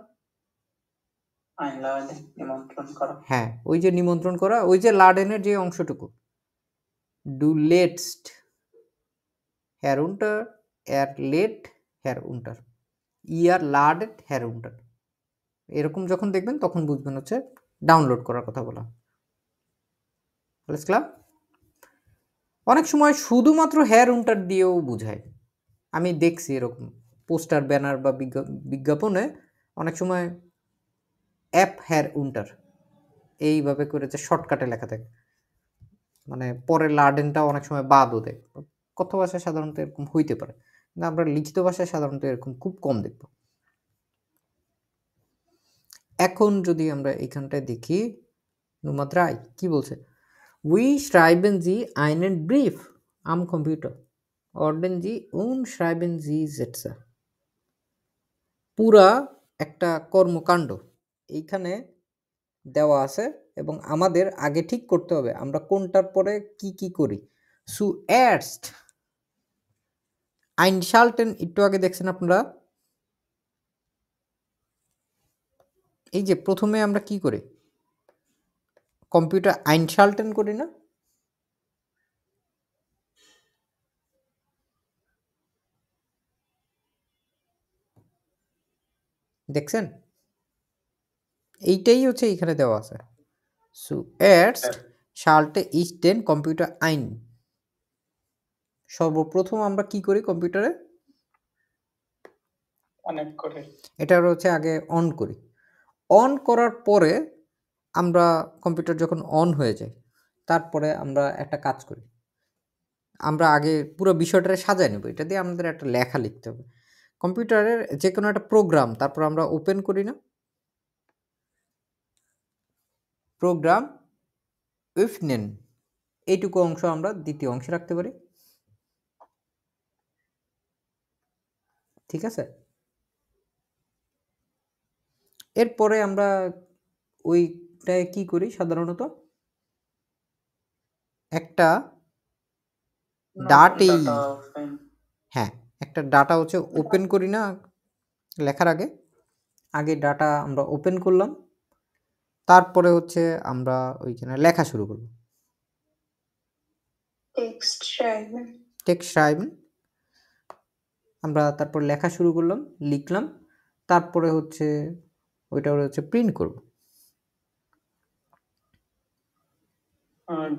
নিমন্ত্রণ করা। হ্যাঁ, ওই যে নিমন্ত্রণ করা, ওই যে লাডেনের যে অংশটুকু, ডু লেটস্ট herunter, লেট herunter, ইয়ার লাডেড herunter, এরকম যখন দেখবেন তখন বুঝবেন হচ্ছে ডাউনলোড করার কথা বলা। ক্লাব অনেক সময় শুধুমাত্র herunter দিয়েও বোঝায়। আমি দেখছি এরকম পোস্টার, ব্যানার বা বিজ্ঞাপনে অনেক সময় অ্যাপ herunter এইভাবে করে যে শর্টকাটে লেখা থাকে, মানে পরে লাডেনটা অনেক সময় বাদও দেয়। কথা ভাষায় সাধারণত এরকম হইতে পারে, কিন্তু আমরা লিখিত ভাষায় সাধারণত এরকম খুব কম দেখব। এখন যদি আমরা এখানটায় দেখি Nummer 3 কি বলছে, we schreiben Sie einen Brief am Computer, ordnen Sie und schreiben Sie Sätze। পুরা একটা কর্মকাণ্ড এইখানে দেওয়া আছে এবং আমাদের আগে ঠিক করতে হবে আমরা কোনটার পরে কি কি করি। zuerst einschalten, একটু আগে দেখছেন আপনারা, এই যে প্রথমে আমরা কি করি, কম্পিউটার einschalten করি না? দেখছেন, এইটাই হচ্ছে এখানে দেওয়া আছে। zuerst schalte ich den Computer ein, সর্বপ্রথম আমরা কি করি কম্পিউটারে, কানেক্ট করে। এটা হচ্ছে আগে অন করি। অন করার পরে আমরা কম্পিউটার যখন অন হয়ে যায় তারপরে আমরা একটা কাজ করি, আমরা আগে পুরো বিষয়টা সাজায় নেব। এটা দিয়ে আমাদের একটা লেখা লিখতে হবে। কম্পিউটারের যে কোনো একটা প্রোগ্রাম তারপর আমরা ওপেন করি না, প্রোগ্রাম öffnen, এইটুকু অংশ আমরা দ্বিতীয় অংশে রাখতে পারি। ঠিক আছে, এরপরে আমরা ওইটায় কি করি সাধারণত, একটা ডাটেই, হ্যাঁ একটা ডাটা হচ্ছে ওপেন করি না লেখার আগে, আগে ডাটা আমরা ওপেন করলাম, তারপরে হচ্ছে আমরা ওইখানে লেখা শুরু করব, টেক্সট schreiben, আমরা তারপর লেখা শুরু করলাম, লিখলাম, তারপরে হচ্ছে ওইটা হচ্ছে প্রিন্ট করব।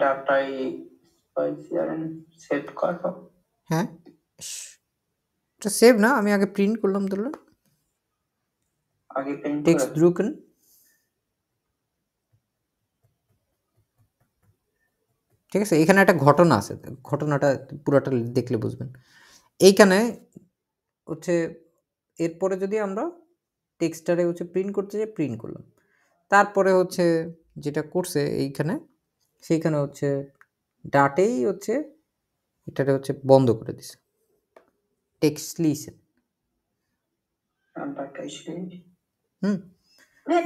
ডাটাই সেভ করো। হ্যাঁ, এটা সেভ না, আমি আগে প্রিন্ট করলাম, ধরলাম আগে প্রিন্ট টেক্সট drucken, ঠিক আছে। এখানে একটা ঘটনা আছে, ঘটনাটা পুরোটা দেখলে বুঝবেন। এইখানে হচ্ছে এরপরে যদি আমরা টেক্সটারে হচ্ছে প্রিন্ট করতে যাই, প্রিন্ট করলাম, তারপরে হচ্ছে যেটা করছে এইখানে, সেইখানে হচ্ছে ডাটেই হচ্ছে এটারে হচ্ছে বন্ধ করে দিছে, টেক্সট লিসেন।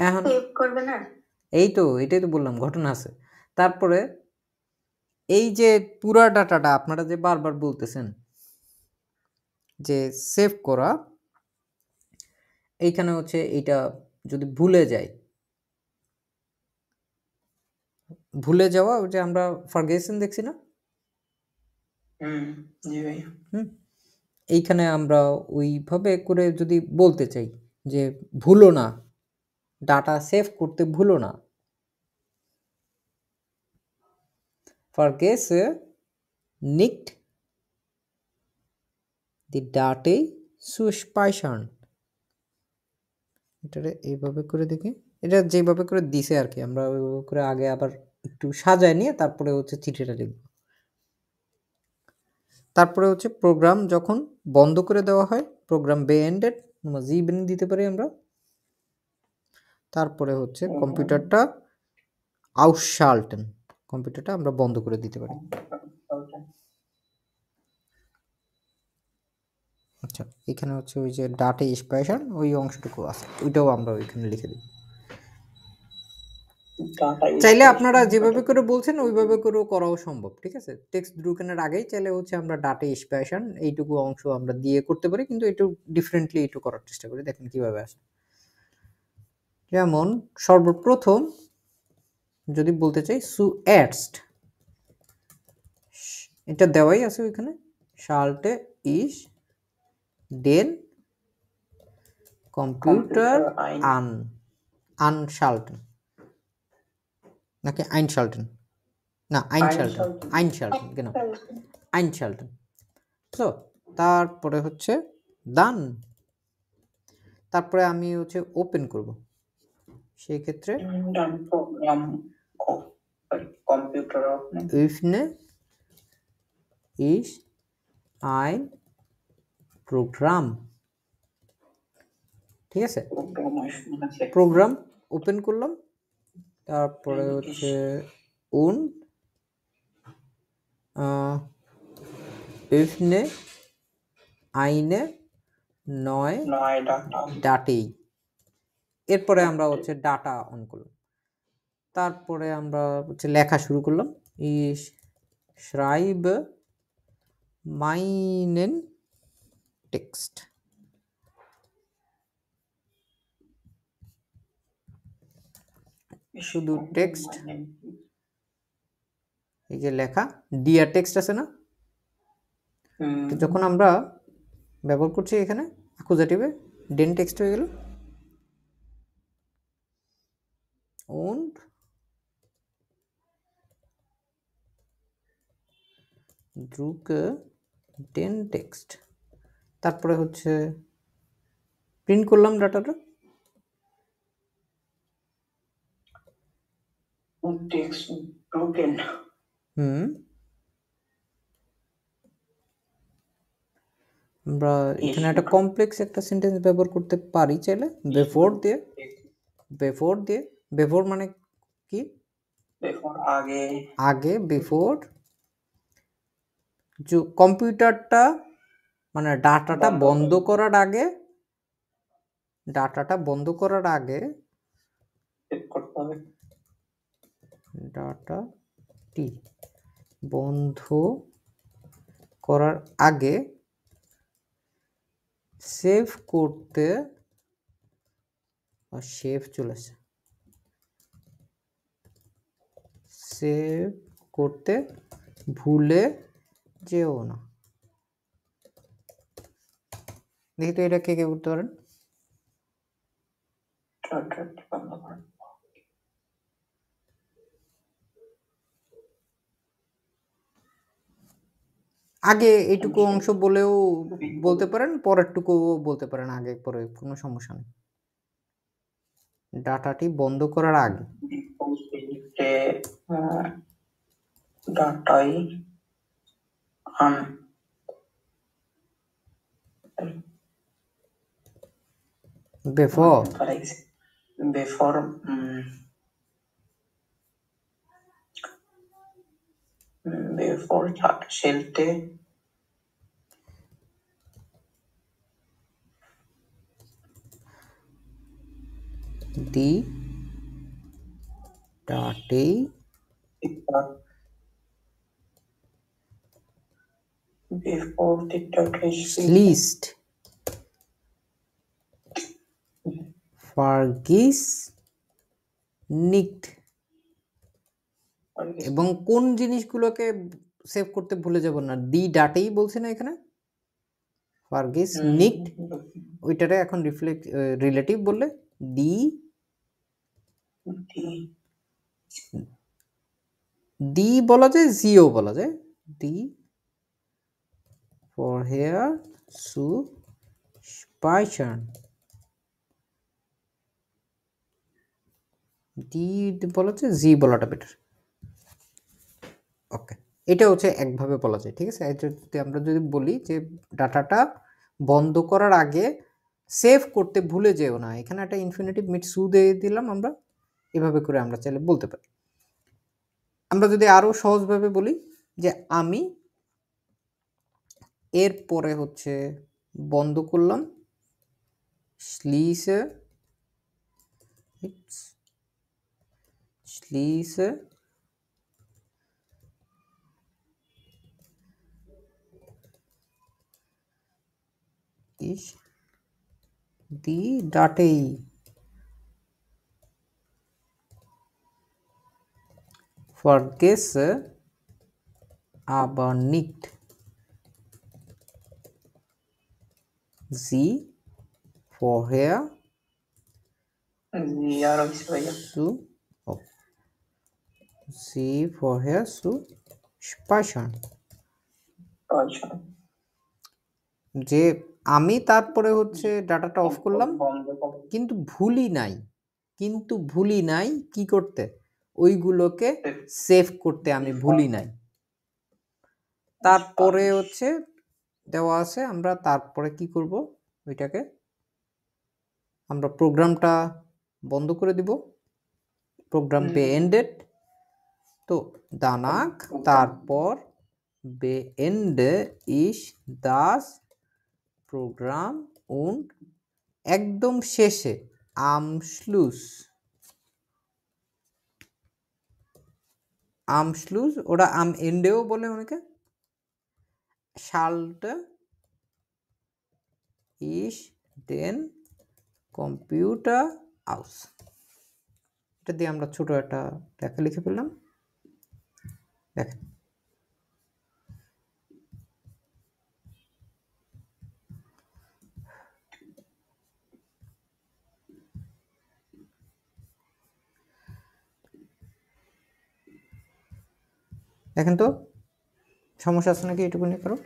এখন করবে না, এই তো এটাই তো বললাম ঘটনা আছে। তারপরে এই যে পুরা ডাটাটা আপনারা যে বারবার বলতেছেন যে সেভ করা, এইখানে হচ্ছে এইটা যদি ভুলে যাই, ভুলে যাওয়া ওই যে আমরা ফারগেসন দেখছি না, জি ভাই। এইখানে আমরা ওইভাবে করে যদি বলতে চাই যে ভুলো না, ডাটা সেভ করতে ভুলো না, vergesse nicht die Daten zu speichern, এটারে এইভাবে করে দেখি, এটা যেভাবে করে দিছে আর কি, আমরা ওইভাবে করে আগে আবার একটু সাজায় নিয়ে তারপরে হচ্ছে চিঠিটা লিখব। তারপরে হচ্ছে প্রোগ্রাম যখন বন্ধ করে দেওয়া হয়, প্রোগ্রাম beendet জিবেন দিতে পারি আমরা। তারপরে হচ্ছে কম্পিউটারটা ausschalten, কম্পিউটারটা আমরা বন্ধ করে দিতে পারি। আচ্ছা, এখানে হচ্ছে ওই যে ডাটা এক্সপ্রেশন ওই অংশটুকু আছে, ওইটাও আমরা ওইখানে লিখে দিই। ডাটা চাইলে আপনারা যেভাবে করে বলছেন ওইভাবে করেও করাও সম্ভব, ঠিক আছে। টেক্সট ঢুকানোর আগেই চাইলে হচ্ছে আমরা ডাটা এক্সপ্রেশন এইটুকু অংশ আমরা দিয়ে করতে পারি, কিন্তু একটু ডিফারেন্টলি একটু করার চেষ্টা করি, দেখেন কিভাবে আসে। যেমন সর্বপ্রথম যদি বলতে চাই সুএটস্ট, এটা দেওয়াই আছে ওইখানে, শাল্টে ইস ডেন কম্পিউটার আন আনশাল্টেন নাকি আইনশাল্টেন, না আইনশাল্টেন, আইনশাল্টেন কেন আইনশাল্টেন। তো তারপরে হচ্ছে ডান, তারপরে আমি হচ্ছে ওপেন করব, সেই ক্ষেত্রে ডান প্রোগ্রাম কম্পিউটার ওপেন ইফনে ইস আইন প্রোগ্রাম, ঠিক আছে। প্রোগ্রাম ওপেন করলাম, তারপরে হচ্ছে উন ইফনে আইনে নয় ডাটেই, এরপরে আমরা হচ্ছে ডাটা অন করলাম, তারপরে আমরা হচ্ছে লেখা শুরু করলাম, ইস শ্রাইব মাইনেন টেক্সট, শুধু টেক্সট, এই যে লেখা ডিয়ার টেক্সট আছে না, তো যখন আমরা ব্যবহার করছি এখানে অ্যাকুজেটিভে ডেন টেক্সট হয়ে গেল। und drucke den text, তারপরে হচ্ছে প্রিন্ট করলাম ডাটাটা, টেক্সট ব্রোকেন আমরা এখানে একটা কমপ্লেক্স একটা সেন্টেন্স ব্যবহার করতে পারি চাইলে, বিফোর দিয়ে, বিফোর দিয়ে, বিফোর মানে কি বিফোর আগে, আগে বিফোর, যে কম্পিউটারটা মানে ডাটাটা বন্ধ করার আগে, ডাটাটা বন্ধ করার আগে চেক করতে হবে ডাটাটি বন্ধ করার আগে সেভ করতে, সেভ চলেছে, সেভ করতে ভুলে যেও না। দেখি তো এটা কে কে করতে পারেন। আগে এইটুকু অংশ বলেও বলতে পারেন, পরেরটুকু বলতে পারেন, আগে পরে কোনো সমস্যা নেই। ডাটাটি বন্ধ করার আগে, ডাটাই আন বিফোর, বিফোর বিফোর শেলতে দি ডাটেই before the Turkish schließt vergiss nicht, এবং কোন জিনিসগুলোকে সেভ করতে ভুলে যাব না, দি ডাটেই বলছি না এখানে, vergiss nicht ওইটারে এখন রিলেটিভ বললে দি, দি বলা যায়, জিও বলা যায়, দি vorher zu speichern, দি বলা যায়, জি বলাটা বেটার। ওকে, এটা হচ্ছে একভাবে বলা যায়, ঠিক আছে। আমরা যদি বলি যে ডাটাটা বন্ধ করার আগে সেভ করতে ভুলে যেও না, এখানে একটা ইনফিনিটিভ মিট সু দিয়ে দিলাম আমরা, এভাবে করে আমরা চাইলে বলতে পারি। আমরা যদি আরো সহজভাবে বলি যে আমি এরপরে হচ্ছে বন্ধ করলাম, schließe schließe ich die Datei, vergesse aber nicht sie vorher জি আরো কিছু ভাইয়া zu oh, sie vorher zu speichern। আচ্ছা যে আমি তারপরে হচ্ছে ডাটাটা অফ করলাম, বন্ধ করো। কিন্তু ভুলি নাই কি করতে, ওইগুলোকে সেভ করতে আমি ভুলি নাই। তারপরে হচ্ছে দেওয়া আছে, আমরা তারপরে কি করব, ওইটাকে আমরা প্রোগ্রামটা বন্ধ করে দিব, প্রোগ্রাম beendet। তো danach তারপর beende ich das Programm und একদম শেষে am Schluss ওরা am Endeও বলে অনেকে, schalte ich den Computer aus। এটা দিয়ে আমরা ছোট একটা লেখা লিখে ফেললাম, দেখেন দেখেন তো সমস্যা আছে নাকি এটুকুনি করো।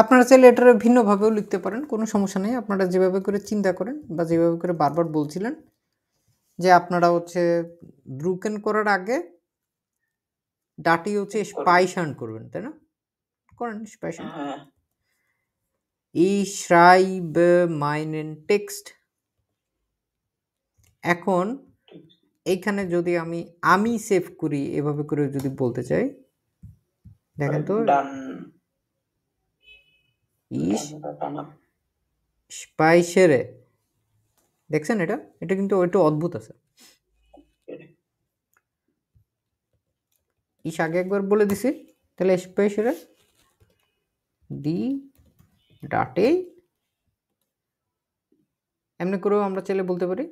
আপনারা চাইলে এটার ভিন্নভাবেও লিখতে পারেন, কোনো সমস্যা নেই। আপনারা যেভাবে করে চিন্তা করেন বা যেভাবে করে বারবার বলছিলেন যে আপনারা হচ্ছে ড্রুকেন করার আগে ডাটি হচ্ছে স্পাইশান করবেন, তাই না? করেন স্পাইশান। হ্যাঁ Ich schreibe meinen Text। এখন এইখানে যদি আমি সেভ করি এভাবে করে যদি বলতে চাই, দেখেন তো ডান ich speichere, দেখছেন এটা কিন্তু একটু অদ্ভুত আছে। ich আগে একবার বলে দিছি, তাহলে speichere die Datei, এমনি করেও আমরা চাইলে বলতে পারি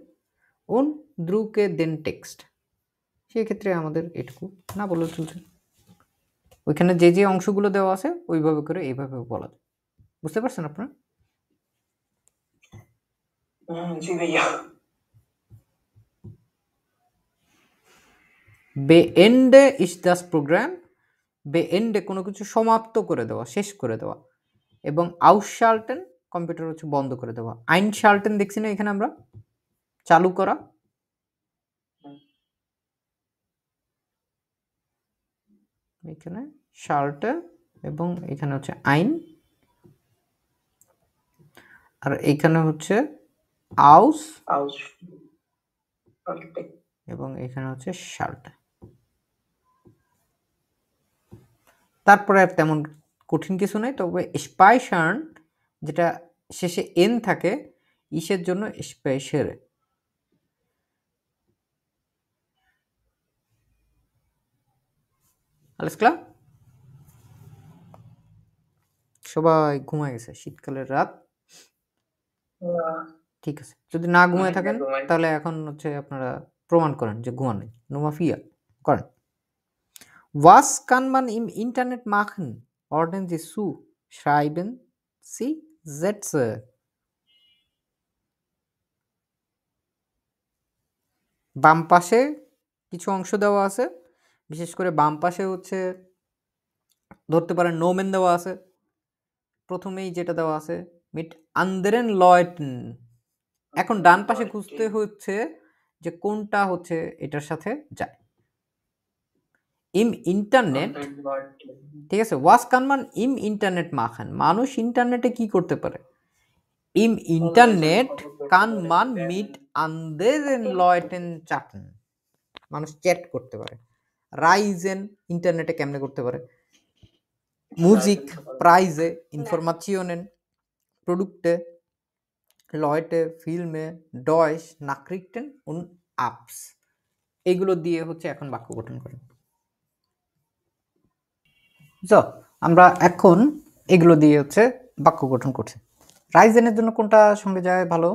und drucke den Text। সেই ক্ষেত্রে আমাদের এটুকু না বললেও চলছে, ওইখানে যে যে অংশগুলো দেওয়া আছে ওইভাবে করে এইভাবেও বলা যায়। বুঝতে পারছেন আপনারা? জি ভাইয়া beende ich das Programm, beende কোনো কিছু সমাপ্ত করে দেওয়া, শেষ করে দেওয়া, এবং ausschalten কম্পিউটার হচ্ছে বন্ধ করে দেওয়া। einschalten দেখছি না এখানে আমরা, চালু করা, এখানে schalte এবং এখানে হচ্ছে ein, আর এখানে হচ্ছে aus আউস এবং এখানে হচ্ছে schalte। তারপরে আর তেমন কঠিন কিছু নাই, তবে স্পাইশার্ন যেটা শেষে এন থাকে, ইসের জন্য স্পেশারে। alles klar? সবাই ঘুমায় গেছে, শীতকালের রাত, ঠিক আছে। যদি না ঘুমায় থাকেন তাহলে এখন হচ্ছে আপনারা প্রমাণ করেন যে ঘুমানো, Nummer 4 করেন। Was kann man im Internet machen? Ordnen Sie zu, schreiben Sie Sätze। বাম পাশে কিছু অংশ দেওয়া আছে, বিশেষ করে বাম পাশে হচ্ছে ধরতে পারেন নোমেন দেওয়া আছে। প্রথমেই যেটা দেওয়া আছে mit anderen Leuten, এখন ডান পাশে খুঁজতে হচ্ছে যে কোনটা হচ্ছে এটার সাথে যায়। im Internet, ঠিক আছে, was kann man im Internet machen, মানুষ ইন্টারনেটে কি করতে পারে, Im Internet kann man mit anderen Leuten chatten. মানুষ চ্যাট করতে পারে। রাইজেন ইন্টারনেটে কেমনে করতে পারে? মুজিক প্রাইজে ইনফরমাশনের প্রোডুক্টে লয়টে ফিল্মে ডয়েশ নাকরিকটেন উন আপস, এগুলো দিয়ে হচ্ছে এখন বাক্য গঠন করে। আমরা এখন এগুলো দিয়ে হচ্ছে বাক্য গঠন করছি। রাইজেনের জন্য কোনটা সঙ্গে যায় ভালো?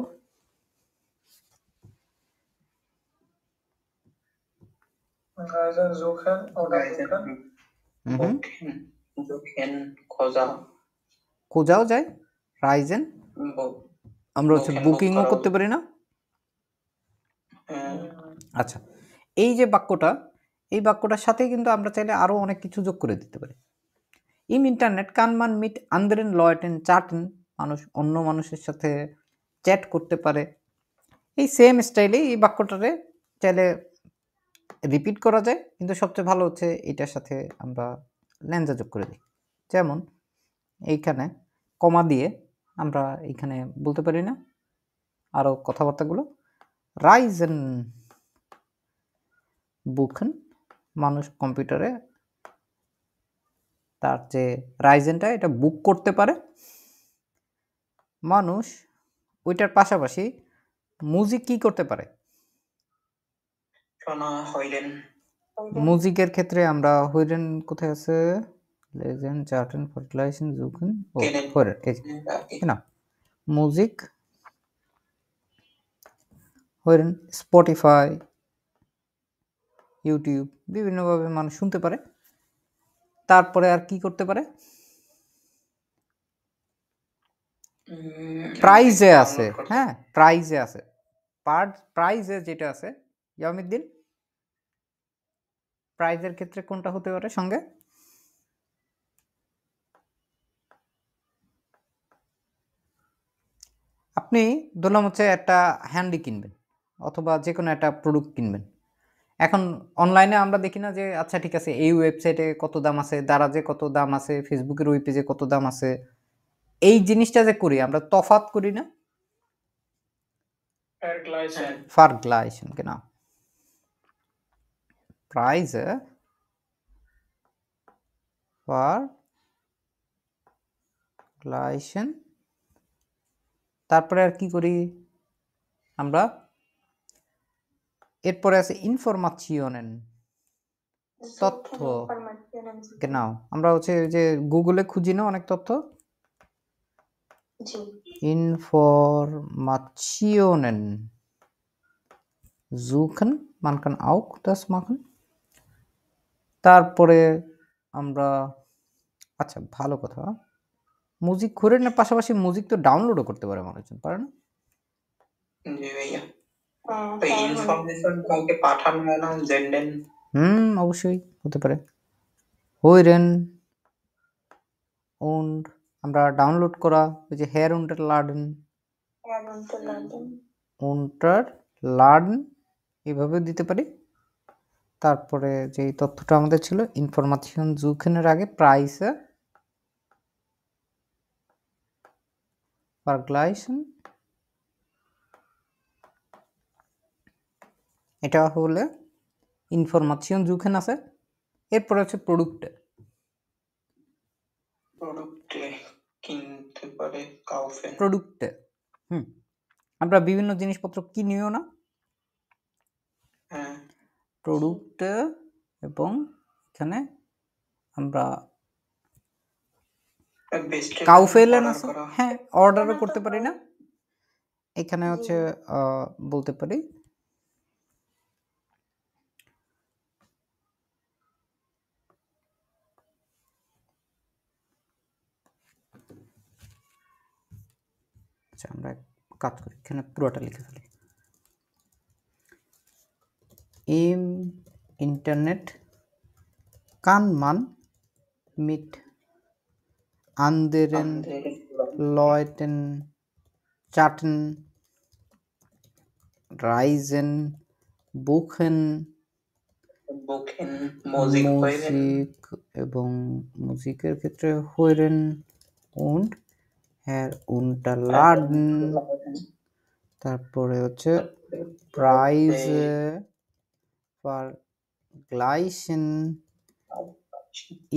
Reisen suchen oder suchen. খোঁজাও যায় রাইজেন। আমরা হচ্ছে বুকিংও করতে পারি না? আচ্ছা, এই যে বাক্যটা, এই বাক্যটার সাথে কিন্তু আমরা চাইলে আরো অনেক কিছু যোগ করে দিতে পারি। ইম ইন্টারনেট কান মান মিট আন্দারেন লয়টেন চাটেন, মানুষ অন্য মানুষের সাথে চ্যাট করতে পারে। এই সেম স্টাইলে এই বাক্যটারে চাইলে রিপিট করা যায়, কিন্তু সবচেয়ে ভালো হচ্ছে এটার সাথে আমরা ল্যাঞ্জা যোগ করে দিই। যেমন এইখানে কমা দিয়ে আমরা এইখানে বলতে পারি না আরো কথাবার্তাগুলো? রাইজেন বুকেন, মানুষ কম্পিউটারে তার যে রাইজেনটা এটা বুক করতে পারে। মানুষ ওইটার পাশাপাশি মিউজিক কি করতে পারে? মিউজিকের ক্ষেত্রে আমরা হইরেন কোথায় আছে? লেজেন্ড চার্টেন ফার্টিলাইজেশন জুকেন ও হইরেন এই না মিউজিক হইরেন স্পটিফাই, ইউটিউব বিভিন্নভাবে মানুষ শুনতে পারে। তারপরে আর কি করতে পারে? প্রাইজে আছে, হ্যাঁ প্রাইজে আছে, প্রাইজে যেটা আছে ইয়ামিদ্দিন, প্রাইজের ক্ষেত্রে কোনটা হতে পারে সঙ্গে? আপনি ধরলাম হচ্ছে একটা হ্যান্ডি কিনবেন অথবা যে কোনো একটা প্রোডাক্ট কিনবেন। এখন অনলাইনে আমরা দেখি না যে আচ্ছা ঠিক আছে এই ওয়েবসাইটে কত দাম আছে, দারাজে কত দাম আছে, ফেসবুকের ওই পেজে কত দাম আছে। এই জিনিসটা যে করি আমরা তফাৎ করি না? Vergleichen, genau. Preise vergleichen, তারপরে আর কি করি আমরা? এরপরে আছে ইনফরমাশন, তথ্য। genau, আমরা হচ্ছে যে গুগলে খুঁজি না অনেক তথ্য? Informationen suchen, man kann auch das machen. তারপরে আমরা আচ্ছা ভালো কথা, মিউজিক খুঁড়ের পাশাপাশি মিউজিক তো ডাউনলোডও করতে পারে মানুষজন, পারে না? জি ভাইয়া, তো ইনফরমেশন কাউকে পাঠানো হয় না, জেন্ডেন অবশ্যই হতে পারে। হইরেন und আমরা ডাউনলোড করা ওই যে হেয়ার উন্টার লার্ডেন, উন্টার লার্ডেন এইভাবে দিতে পারি। তারপরে যে তথ্যটা আমাদের ছিল ইনফরমেশন জুখেনের আগে প্রাইসে ভার্গলাইশন, এটা হলে ইনফরমেশন জুখেন আছে। এরপরে হচ্ছে প্রোডাক্টে, কিনতে পারে কাউফেন, প্রোডাক্টে আমরা বিভিন্ন জিনিসপত্র কিনিও না? প্রোডাক্টে, এবং এখানে আমরা কাউফেলেন আছে, হ্যাঁ অর্ডারও করতে পারি না? এখানে হচ্ছে বলতে পারি আচ্ছা আমরা কাজ করি এখানে পুরোটা লিখে ফেলি। ইম ইন্টারনেট কান মান মিট anderen Leuten chatten, reisen, buchen, মুজিক এবং মুজিকের ক্ষেত্রে হইরেন und herunterladen, তারপরে হচ্ছে Preise vergleichen,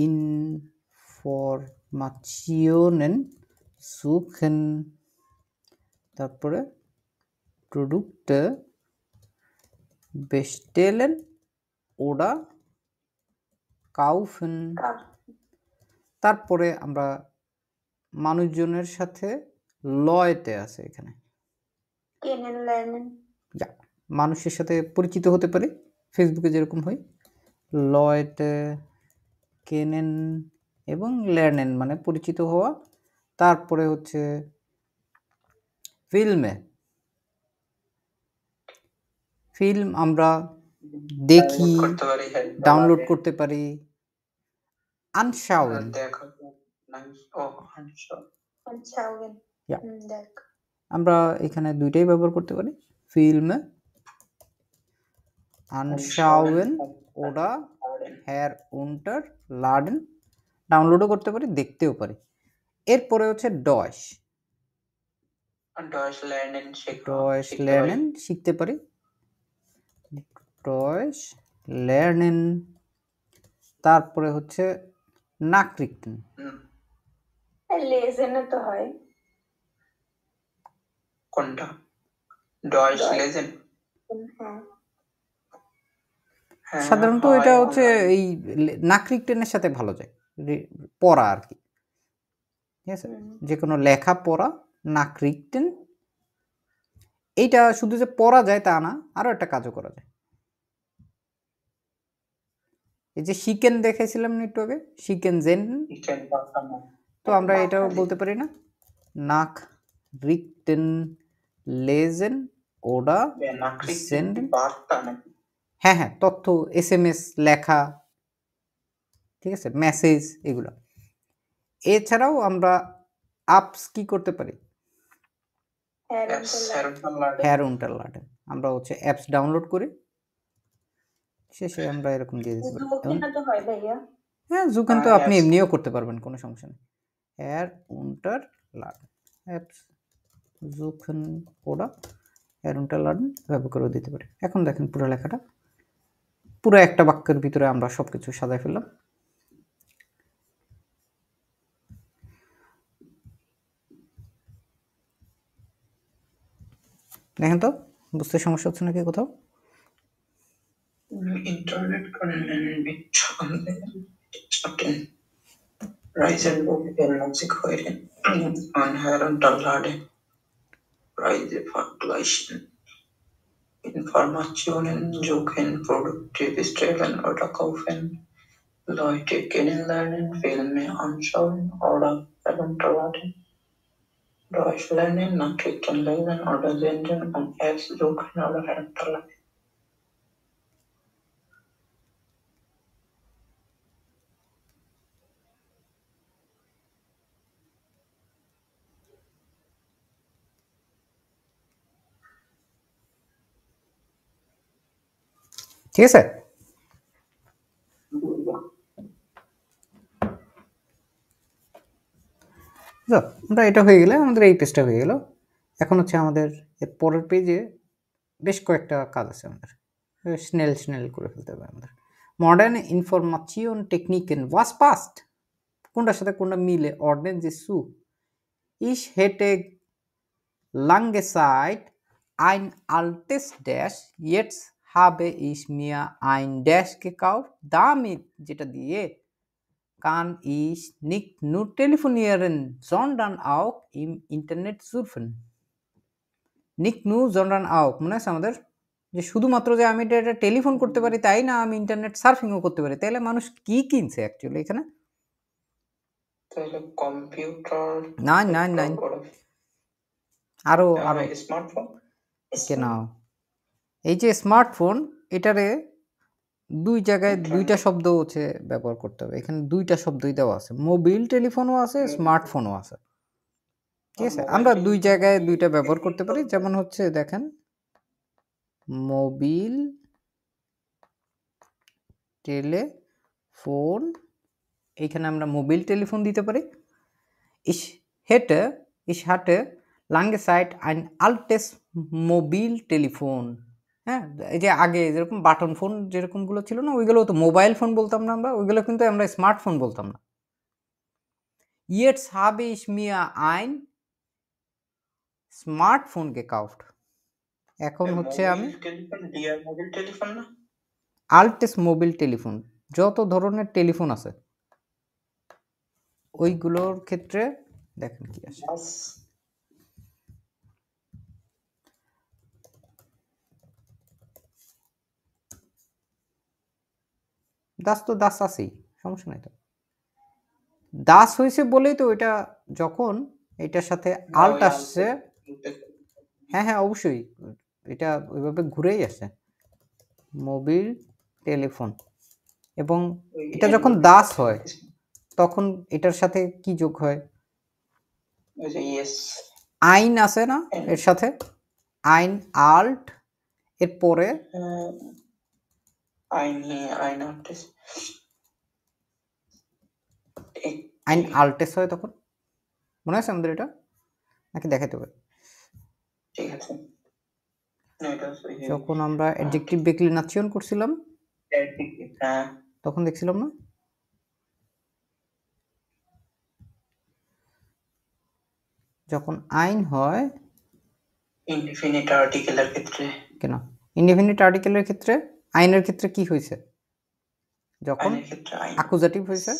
Informationen suchen, তারপরে Produkte bestellen oder kaufen, তারপরে আমরা মানুষজনের সাথে লয়তে আছে এখানে কেনেন লেনেন যা মানুষের সাথে পরিচিত হতে পারি ফেসবুকে যেরকম হয় লয়তে কেনেন এবং লেনেন মানে পরিচিত হওয়া তারপরে হচ্ছে ফিল্ম আমরা দেখি করতে পারি, ডাউনলোড করতে পারি anschauen দেখা ও anschauen। আনছাওয়েন Ja. দেখ আমরা এখানে দুইটাই ব্যবহার করতে পারি ফিল্মে anschauen oder herunterladen ডাউনলোডও করতে পারি দেখতেও পারি এরপরে হচ্ছে Deutsch lernen শিখতে পারি Deutsch lernen তারপরে হচ্ছে Nachrichten লেজেনে তো হয় কোনটা ডয়েশ লেজেন হ্যাঁ সাধারণত এটা হচ্ছে এই নাকরিকটেনের সাথে ভালো যায় পড়া আর কি ঠিক আছে যে কোনো লেখা পড়া নাকরিকটেন এইটা শুধু যে পড়া যায় তা না আরো একটা কাজও করা যায় এই যে শিকেন দেখাইছিলাম না একটু আগে শিকেন জেন তো আমরা এটাও বলতে পারি না নাক রিকটেন লেজেন ওডা সেন্ডেন হ্যাঁ হ্যাঁ তথ্য এসএমএস লেখা ঠিক আছে মেসেজ এগুলো এছাড়াও আমরা অ্যাপস কি করতে পারি herunterladen আমরা হচ্ছে অ্যাপস ডাউনলোড করি শেষে আমরা এরকম দিয়ে দিতে পারি তো হয় ভাইয়া হ্যাঁ জুকেন তো আপনি এমনিও করতে পারবেন কোনো সমস্যা নেই herunterladen অ্যাপস জুকেন ওরা herunterladen ব্যবহার করে দিতে পারি এখন দেখেন পুরো লেখাটা পুরো একটা বাক্যের ভিতরে আমরা সবকিছু সাজায় ফেললাম দেখেন তো বুঝতে সমস্যা হচ্ছে নাকি কোথাও internet Reisen werden sich heute an herunterladen. Preise vergleichen. Informationen suchen, Produkte bestellen oder kaufen. Leute kennenlernen, Filme anschauen oder herunterladen. Deutsch lernen, Nachrichten lesen oder senden und Apps suchen oder herunterladen. ঠিক আছে আমরা এটা হয়ে গেলে আমাদের এই পেজটা হয়ে গেল এখন হচ্ছে আমাদের এর পরের পেজে বেশ কয়েকটা কাজ আছে আমাদের স্নেল করে ফেলতে হবে আমাদের মডার্ন ইনফরমেশন টেকনিকেন ওয়াস পাস্ট কোনটার সাথে কোনটা মিলে অর্ডেন যে সু ইস হেটে lange Zeit ein altes Dash, jetzt habe ich mir ein Dash gekauft, damit যেটা দিয়ে kann ich nicht nur telefonieren, sondern auch im Internet surfen. Nicht nur, sondern auch মনে আছে আমাদের যে শুধুমাত্র যে আমি এটা টেলিফোন করতে পারি তাই না আমি ইন্টারনেট সার্ফিংও করতে পারি তাহলে মানুষ কি কিনছে অ্যাকচুয়ালি এখানে তাহলে কম্পিউটার না আরো স্মার্টফোন কেন এই যে স্মার্টফোন এটারে দুই জায়গায় দুইটা শব্দ হচ্ছে ব্যবহার করতে হবে এখানে দুইটা শব্দই দেওয়া আছে মোবাইল টেলিফোনও আছে স্মার্টফোনও আছে ঠিক আছে আমরা দুই জায়গায় দুইটা ব্যবহার করতে পারি যেমন হচ্ছে দেখেন মোবাইল টেলিফোন এইখানে আমরা মোবাইল টেলিফোন দিতে পারি ich hätte Ich hatte lange Zeit ein altes Mobiltelefon. হ্যাঁ, এই যে আগে যেরকম বাটন ফোন যেরকমগুলো ছিল না, ওইগুলো তো মোবাইল ফোন বলতাম না আমরা, ওইগুলো কিন্তু আমরা স্মার্টফোন বলতাম না। Jetzt habe ich mir ein Smartphone gekauft. এখন হচ্ছে আমি মোবাইল টেলিফোন, ডিয়ার মোবাইল টেলিফোন না? আল্টেস মোবিল টেলিফোন, যত ধরনের টেলিফোন আছে ওইগুলোর ক্ষেত্রে দেখেন কি আসে। বাস দাস তো দাস আছেই, সমস্যা নাই তো। দাস হয়েছে বলেই তো এটা যখন এটার সাথে আল্ট আসছে, হ্যাঁ হ্যাঁ অবশ্যই এটা ওইভাবে ঘুরেই আসে মোবিল টেলিফোন। এবং এটা যখন দাস হয় তখন এটার সাথে কি যোগ হয়? ইয়েস, আইন আছে না এর সাথে, আইন আল্ট, এর পরে আইন আইন আল্টেস হয় তখন। মনে আছে আমাদের এটা, নাকি দেখাতে হবে? ঠিক আছে, যখন আমরা অ্যাডজেক্টিভ ডিক্লিনেশন করছিলাম হ্যাঁ তখন দেখছিলাম না, যখন আইন হয় ইনডিফিনিট আর্টিকেলের ক্ষেত্রে। কেন ইনডিফিনিট আর্টিকেলের ক্ষেত্রে? আইনের ক্ষেত্রে কি হয়েছে? যখন আইনের ক্ষেত্রে আইন অ্যাকুজাটিভ হয়েছে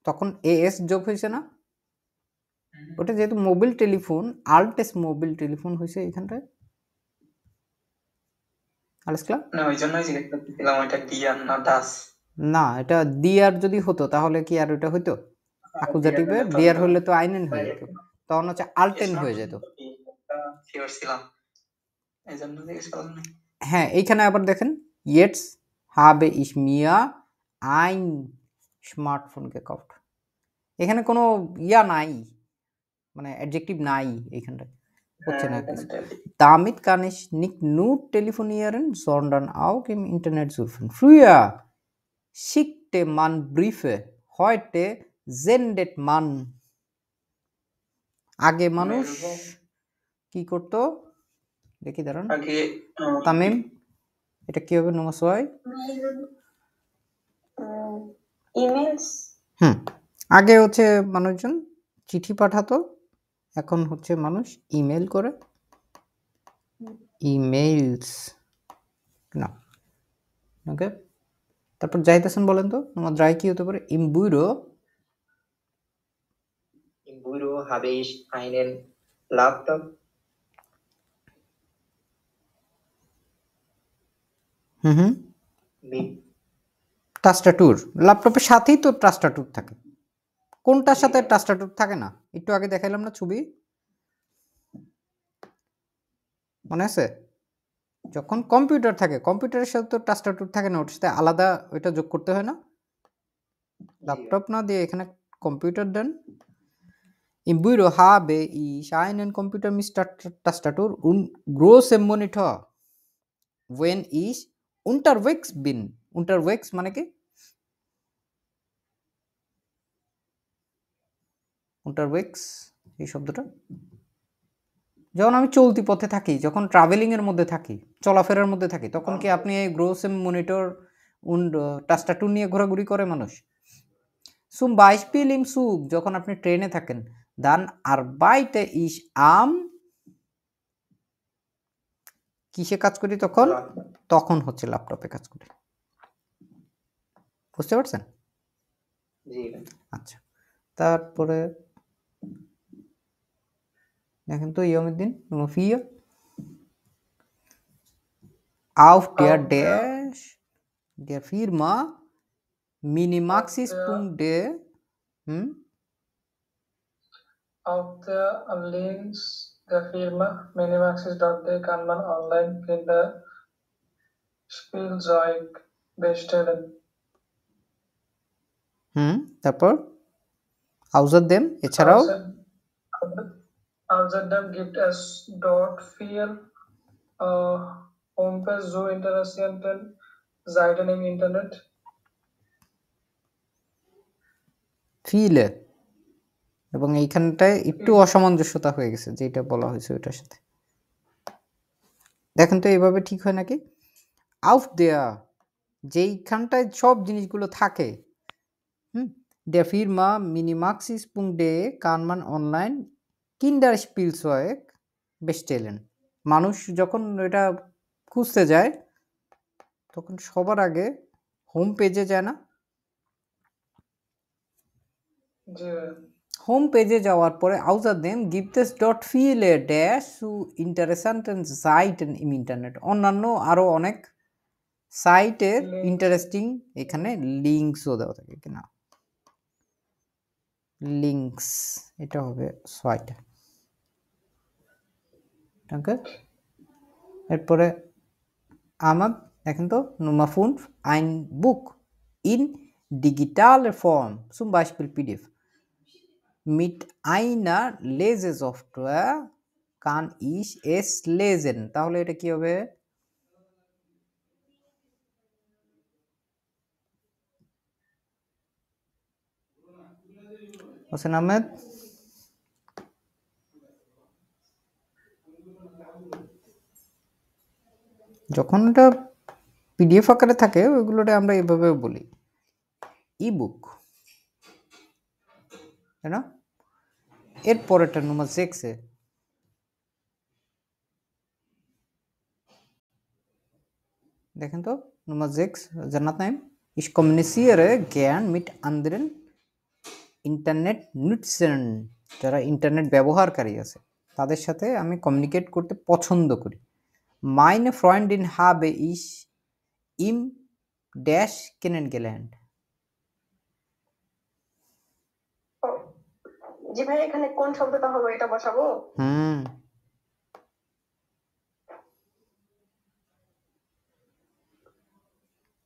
তখন এএস যোগ হয়েছে না? ওটা যেহেতু মোবিল টেলিফোন, আল্টেস মোবিল টেলিফোন হয়েছে এখানটায়। আলেসক্লা না, ওই জন্যই জিজ্ঞেস করতেছিলাম ওইটা ডিয়ার না দাস। না, এটা দিয়ার যদি হতো তাহলে কি আর ওটা হইতো? অ্যাকুজাটিভে দিয়ার হলে তো আইনেন হয়ে যেত, তখন হচ্ছে আল্টেন হয়ে যেত। শিওর ছিলাম, এই জন্য জিজ্ঞেস করলাম না। হ্যাঁ, এইখানে আবার দেখেন jetzt habe ich mir ein Smartphone gekauft, এখানে কোনো ইয়া নাই, মানে অ্যাডজেক্টিভ নাই এইখানটায়, হচ্ছে না কিছু। Damit kann ich nicht nur telefonieren, sondern auch im Internet surfen. Früher schickte man Briefe, heute sendet man. আগে মানুষ কি করতো দেখি দাঁড়ান, আগে তামিম এটা কি হবে? নমস্কার। ইমেলস। আগে হচ্ছে মানুষজন চিঠি পাঠাতো, এখন হচ্ছে মানুষ ইমেল করে, ইমেইলস না। ওকে, তারপর যাইতেছেন বলেন তো আমার ড্রাই কি হতে পারে? ইম বুইরো Im Büro habe ich einen Laptop. Mit টাস্টাটুর। ল্যাপটপের সাথেই তো টাস্টাটুর থাকে, কোনটার সাথে টাস্টাটুর থাকে না? একটু আগে দেখাইলাম না ছবি, মনে আছে? যখন কম্পিউটার থাকে কম্পিউটারের সাথে তো টাস্টাটুর থাকে না, ওটার সাথে আলাদা ওইটা যোগ করতে হয় না? ল্যাপটপ না দিয়ে এখানে computer then. Im Büro habe ich einen Computer mit Tastatur und großem Monitor. When ich unterwegs bin. Unterwegs মানে কি? Unterwegs এই শব্দটা যখন আমি চলতি পথে থাকি, যখন ট্রাভেলিং এর মধ্যে থাকি, চলাফেরার মধ্যে থাকি, তখন কি আপনি এই গ্রোসেম মনিটর und Tastatur নিয়ে ঘোরাঘুরি করে মানুষ? Zum Beispiel im Zug, যখন আপনি ট্রেনে থাকেন, dann arbeite ich am কিসে কাজ করি তখন? তখন হচ্ছে ল্যাপটপে কাজ করি। বুঝতে পারছেন? জি। আচ্ছা, তারপরে দেখেন তো ইয়ামুদ্দিন ফিয়া auf der der Firma minimaxis.de Auf der Links der Firma minimaxis.de kann man online Kinderspielzeug bestellen. তারপর außerdem এছাড়াও Außerdem gibt es dort viel Homepage so interessante Seiten im Internet. viele এবং এইখানটায় একটু অসামঞ্জস্যতা হয়ে গেছে যেটা বলা হয়েছে ওইটার সাথে। দেখেন তো এইভাবে ঠিক হয় নাকি? আউফ দেয়া যেইখানটায় সব জিনিসগুলো থাকে, Der Firma Minimaxis.de kann man online Kinderspielzeug bestellen. মানুষ যখন এটা খুঁজতে যায় তখন সবার আগে হোম পেজে যায় না? জি ভাইয়া। হোম পেজে যাওয়ার পরে außerdem gibt es dort viele dash zu interessanten Seiten im Internet. অন্যান্য আরো অনেক সাইটের Links. ইন্টারেস্টিং এখানে লিঙ্কসও দেওয়া থাকে কিনা, লিঙ্কস এটা হবে ছয়টা। ওকে, এরপরে আমার দেখেন তো Nummer 5 ein Buch in digitaler Form, zum Beispiel PDF. Mit einer Lesesoftware kann ich es lesen. তাহলে এটা কি হবে? হোসেন আহমেদ, যখন এটা পিডিএফ আকারে থাকে ওইগুলোটা আমরা এইভাবে বলি ই বুক, তাই না? এরপরেরটা Nummer 6 দেখেন তো Nummer 6 জান্নাত Naim, ich kommuniziere gern mit anderen Internet-Nutzern, যারা ইন্টারনেট ব্যবহারকারী আছে তাদের সাথে আমি কমিউনিকেট করতে পছন্দ করি। Meine Freundin habe ich im Dash kennengelernt. ও, জি ভাই এখানে কোন শব্দটা হবে এটা বসাবো?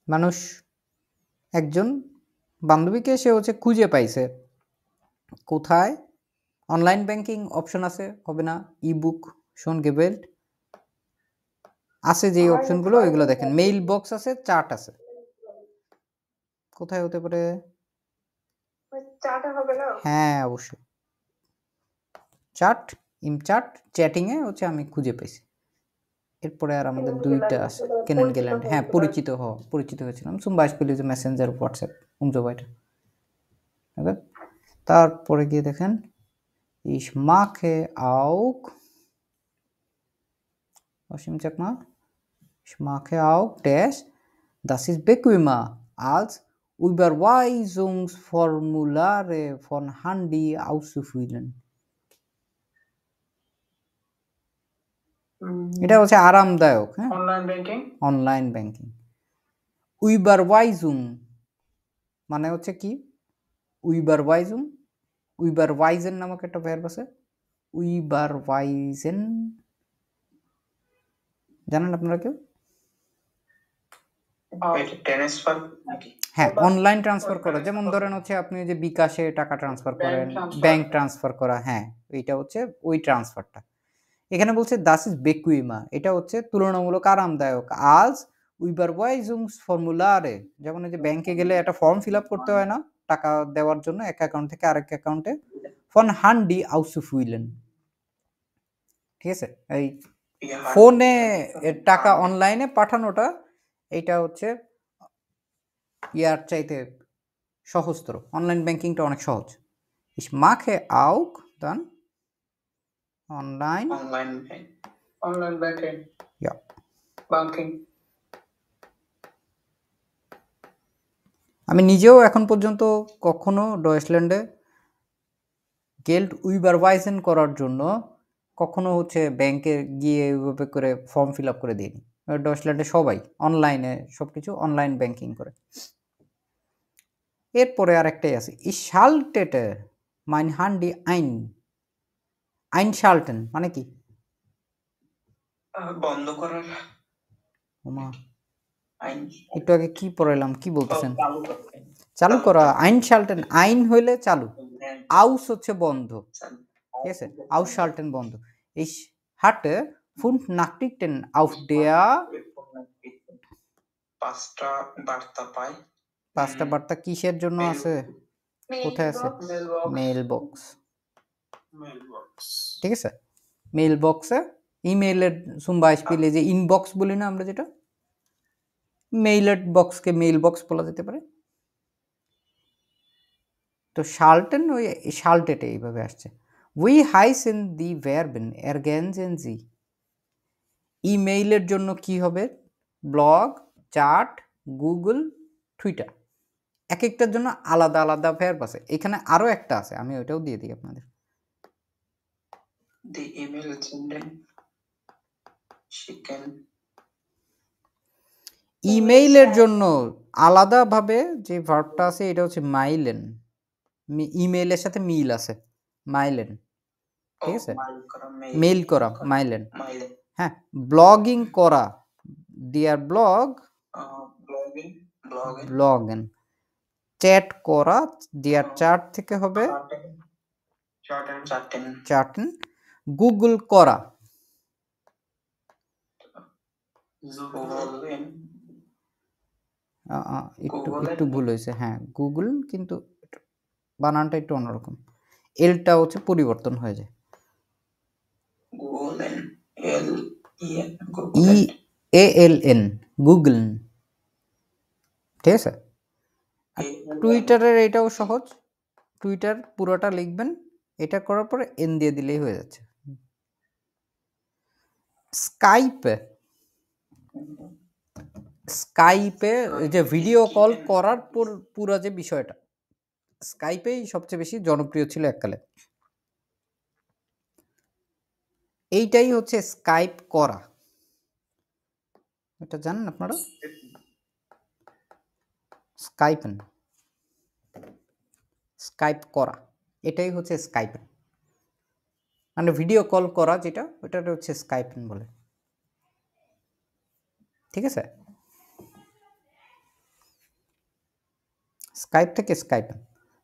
মানুষ একজন বান্ধবীকে সে হচ্ছে খুঁজে পাইছে কোথায়? অনলাইন ব্যাংকিং অপশন আছে, হবে না? ই বুক শোন গেবেল্ট আছে, যে অপশনগুলো এগুলো দেখেন। মেইল বক্স আছে, চার্ট আছে, কোথায় হতে পারে? চাটা হবে না? হ্যাঁ অবশ্যই চার্ট, ইম চার্ট চ্যাটিং এ হচ্ছে আমি খুঁজে পাইছি। এরপরে আর আমাদের দুইটা আছে কেনেন গেলেন, হ্যাঁ পরিচিত হয়েছিলাম zum Beispiel যে Messenger, WhatsApp und so weiter। ওকে, তারপরে গিয়ে দেখেন ich mache auch, অসীম Chakma, ich mache auch das ist bequemer als Überweisungsformulare von Handy auszufüllen. এটা হচ্ছে আরামদায়ক, হ্যাঁ, অনলাইন ব্যাংকিং। Online banking. উইবারওয়াইজুম মানে হচ্ছে কি? উইবারওয়াইজুম, উইবারওয়াইজেন নামক একটা ভার্ব আছে, উইবারওয়াইজেন, জানেন আপনারা কেউ? ট্রান্সফার নাকি? হ্যাঁ, অনলাইন ট্রান্সফার করা, যেমন ধরেন হচ্ছে আপনি যে বিকাশে টাকা ট্রান্সফার করেন, ব্যাংক ট্রান্সফার করা, হ্যাঁ এইটা হচ্ছে ওই ট্রান্সফারটা। এখানে বলছে দাস ইজ বেকুইমা, এটা হচ্ছে তুলনামূলক আরামদায়ক। আজ উইবারওয়াইজুংসফর্মুলারে, যেমন এই যে ব্যাংকে গেলে একটা ফর্ম ফিল আপ করতে হয় না টাকা দেওয়ার জন্য এক অ্যাকাউন্ট থেকে আরেক অ্যাকাউন্টে, ফন হান্ডি আউসুফুইলেন, ঠিক আছে? এই ফোনে টাকা অনলাইনে পাঠানোটা এইটা হচ্ছে ইয়ার চাইতে সহজতর, অনলাইন ব্যাংকিংটা অনেক সহজ। Ich mache auch dann online banking. Ja. Banking. আমি নিজেও এখন পর্যন্ত কখনো ডয়েচল্যান্ডে গেল্ড উইবারওয়াইজেন করার জন্য কখনো হচ্ছে ব্যাংকে গিয়ে এইভাবে করে ফর্ম ফিল আপ করে দিইনি। ডয়েচল্যান্ডে সবাই অনলাইনে সবকিছু অনলাইন ব্যাংকিং করে। এরপরে আরেকটাই আছে, ইশালটেটে মাইন হান্ডি আইন, আইনশাল্টেন মানে কি? বন্ধ করার। ওমা, একটু আগে কি পড়াইলাম, কি বলতেছেন? চালু করা। আইনশাল্টেন, আইন হইলে চালু, আউস হচ্ছে বন্ধ, ঠিক আছে? আউসশাল্টেন বন্ধ। Ich hatte 5 Nachrichten auf der, 5টা বার্তা পাই। 5টা বার্তা কিসের জন্য আছে? কোথায় আছে? Mail box. ঠিক আছে, মেইল বক্সে ইমেইলের সুম্বা পেলে যে ইনবক্স বলি না আমরা, যেটা মেইলের বক্সকে মেইল বক্স বলা যেতে পারে। তো শালটেন ওই শালটেটে এইভাবে আসছে। উই হাইসেন দি ভার্বেন এরগেনজেন জি। ইমেইলের জন্য কি হবে? Blog, chat, Google, Twitter. এক একটার জন্য আলাদা আলাদা ভার্ব আছে। এখানে আরো একটা আছে, আমি ওইটাও দিয়ে দিই আপনাদের। The email sending. She can. ইমেইলের জন্য আলাদাভাবে যে ভার্বটা আছে এটা হচ্ছে মাইলেন। ইমেইলের সাথে মিল আছে, মাইলেন। ঠিক আছে, মেইল করা, মাইলেন। হ্যাঁ, ব্লগিং করা, ডিয়ার ব্লগ, ব্লগেন। চ্যাট করা, ডিয়ার চ্যাট থেকে হবে চ্যাটেন। গুগল করা, একটু ভুল হয়েছে। হ্যাঁ, গুগল, কিন্তু বানানটা একটু অন্যরকম, এলটা হচ্ছে পরিবর্তন হয়ে যায়। EALN, Google. ঠিক আছে। টুইটারের এটাও সহজ, টুইটার পুরোটা লিখবেন, এটা করার পরে এন দিয়ে দিলেই হয়ে যাচ্ছে। স্কাইপে যে ভিডিও কল করার পুরো যে বিষয়টা, স্কাইপেই সবচেয়ে বেশি জনপ্রিয় ছিল এককালে। এইটাই হচ্ছে স্কাইপ করা, এটা জানেন আপনারা? স্কাইপ করা, এটাই হচ্ছে স্কাইপেন, মানে ভিডিও কল করা যেটা, ওটা হচ্ছে স্কাইপেন বলে। ঠিক আছে, স্কাইপ থেকে স্কাইপেন।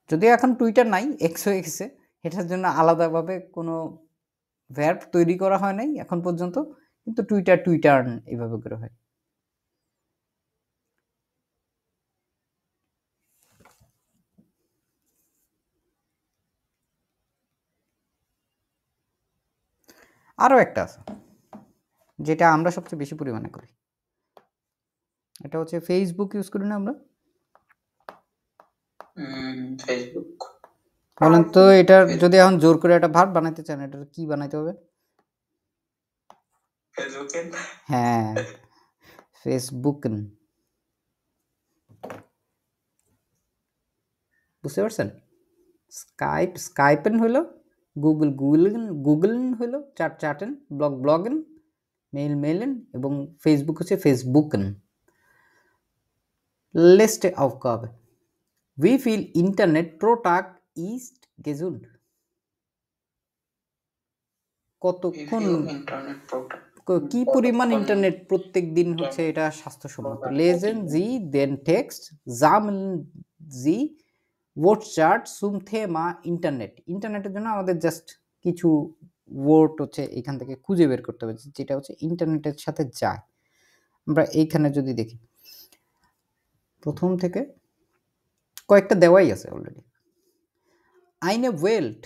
যদিও এখন টুইটার নাই, এক্স হয়ে গেছে, এটার জন্য আলাদাভাবে কোনো ভার্ব তৈরি করা হয় নাই এখন পর্যন্ত, কিন্তু টুইটার এইভাবে করে হয়। আরো একটা আছে যেটা আমরা সবচেয়ে বেশি পরিমাণে করি, এটা হচ্ছে ফেসবুক ইউজ করি না আমরা? ফেসবুক। বলেন তো, এটা যদি এখন জোর করে একটা ভার্ব বানাইতে চান, এটা কি বানাইতে হবে? হ্যাঁ, ফেসবুকেন। বুঝতে পারছেন? স্কাইপেন হইলো, গুগলেন হইলো, চ্যাটেন, ব্লগেন, মেইলেন, এবং ফেসবুক হচ্ছে ফেসবুকেন। Letzte Aufgabe. Wie viel Internet pro Tag ist gesund? কতক্ষণ, কি পরিমাণ ইন্টারনেট প্রত্যেক দিন হচ্ছে এটা স্বাস্থ্যসম্মত? লেজেন জি দেন টেক্সট জামেন জি WhatsApp zum Thema ইন্টারনেট। ইন্টারনেটের জন্য আমাদের জাস্ট কিছু ওয়ার্ড হচ্ছে এখান থেকে খুঁজে বের করতে হবে যেটা হচ্ছে ইন্টারনেটের সাথে যায়। আমরা এইখানে যদি দেখি, প্রথম থেকে কয়েকটা দেওয়াই আছে অলরেডি। আইনে ওয়েল্ট,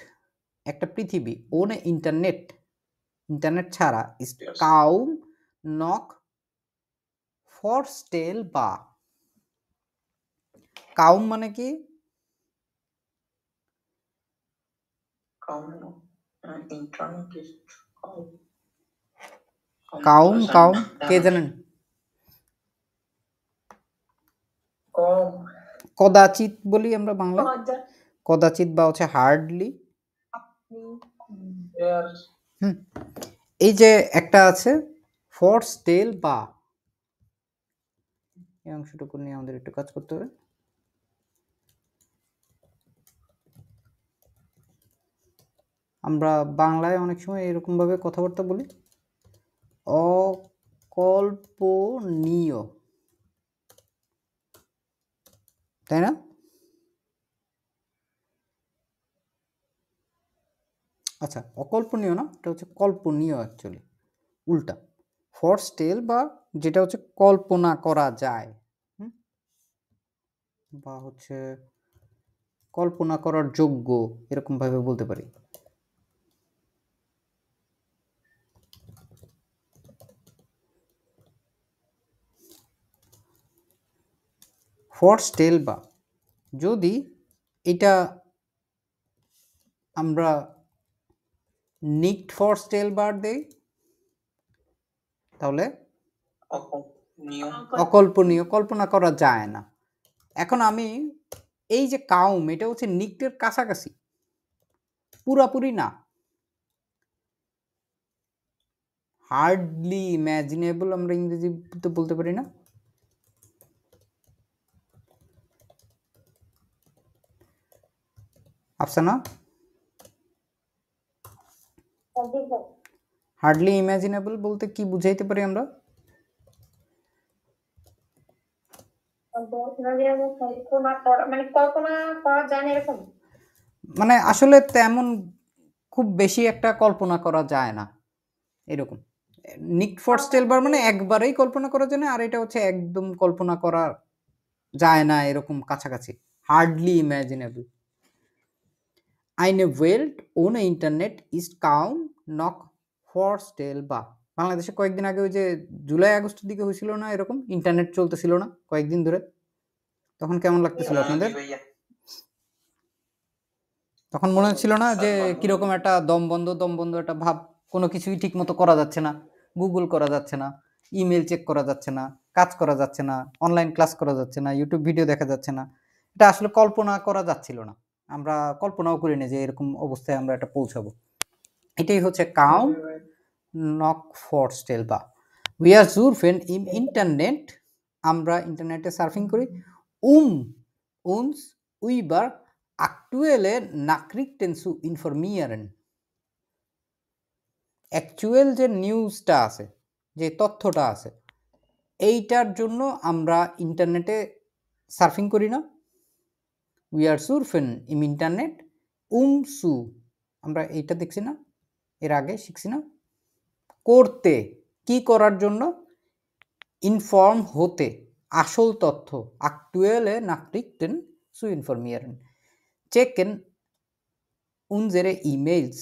একটা পৃথিবী, ওনে ইন্টারনেট, ইন্টারনেট ছাড়া, ist kaum noch vorstellbar। কাউম মানে কি? কাউম কে জানেন? কদাচিৎ বলি আমরা বাংলা, কদাচিৎ বা হচ্ছে হার্ডলি। এই যে একটা আছে ফরস্টেল বা, এই অংশটুকু নিয়ে আমাদের একটু কাজ করতে হবে। আমরা বাংলায় অনেক সময় এরকম ভাবে কথাবার্তা বলি, অকল্পনীয়, তাই না? আচ্ছা, অকল্পনীয় না, এটা হচ্ছে কল্পনীয়, অ্যাকচুয়ালি উল্টা। ফরস্টেল বা যেটা হচ্ছে কল্পনা করা যায়, বা হচ্ছে কল্পনা করার যোগ্য, এরকম ভাবে বলতে পারি। ফরস্টেলবার যদি এটা আমরা নিক্ট ফরস্টেলবার দেই তাহলে অকল্পনীয়। অকল্পনীয়, কল্পনা করা যায় না। এখন আমি এই যে কাউম, এটা হচ্ছে নিক্টের কাছাকাছি, পুরাপুরি না। হার্ডলি ইম্যাজিনেবল আমরা ইংরেজিতে বলতে পারি না? আফসানা, জি ভাই। হার্ডলি ইম্যাজিনেবল বলতে কি বুঝাইতে পারি আমরা? মানে কল্পনা করা যায় না এরকম। মানে আসলে তেমন খুব বেশি একটা কল্পনা করা যায় না এরকম। নিক্ট ফরস্টেলবার মানে একবারেই কল্পনা করা যায় না, আর এটা হচ্ছে একদম কল্পনা করা যায় না এরকম কাছাকাছি, hardly ইম্যাজিনেবল। Eine Welt ohne Internet ist kaum noch vorstellbar. বাংলাদেশে কয়েকদিন আগে ওই যে জুলাই আগস্টের দিকে হয়েছিল না এরকম, ইন্টারনেট চলতেছিল না কয়েকদিন ধরে, তখন কেমন লাগতেছিল আপনাদের? ভাইয়া তখন মনে হচ্ছিল না যে কিরকম একটা দম বন্ধ একটা ভাব, কোনো কিছুই ঠিক মতো করা যাচ্ছে না, গুগল করা যাচ্ছে না, ইমেল চেক করা যাচ্ছে না, কাজ করা যাচ্ছে না, অনলাইন ক্লাস করা যাচ্ছে না, ইউটিউব ভিডিও দেখা যাচ্ছে না। এটা আসলে কল্পনা করা যাচ্ছিল না, আমরা কল্পনাও করিনি যে এরকম অবস্থায় আমরা এটা পৌঁছাবো। এটাই হচ্ছে কাউম নক ফরস্টেলবার। উই আর surfen im ইন্টারনেট, আমরা ইন্টারনেটে সার্ফিং করি। uns über aktuelle Nachrichten zu informieren. Actual যে নিউজটা আছে, যে তথ্যটা আছে, এইটার জন্য আমরা ইন্টারনেটে সার্ফিং করি না? উই আর surfen im ইন্টারনেট zu, আমরা এইটা দেখছি না, এর আগে শিখছি না? করতে, কি করার জন্য? ইনফর্ম হতে, আসল তথ্য, aktuelle Nachrichten zu informieren. চেকেন unsere emails,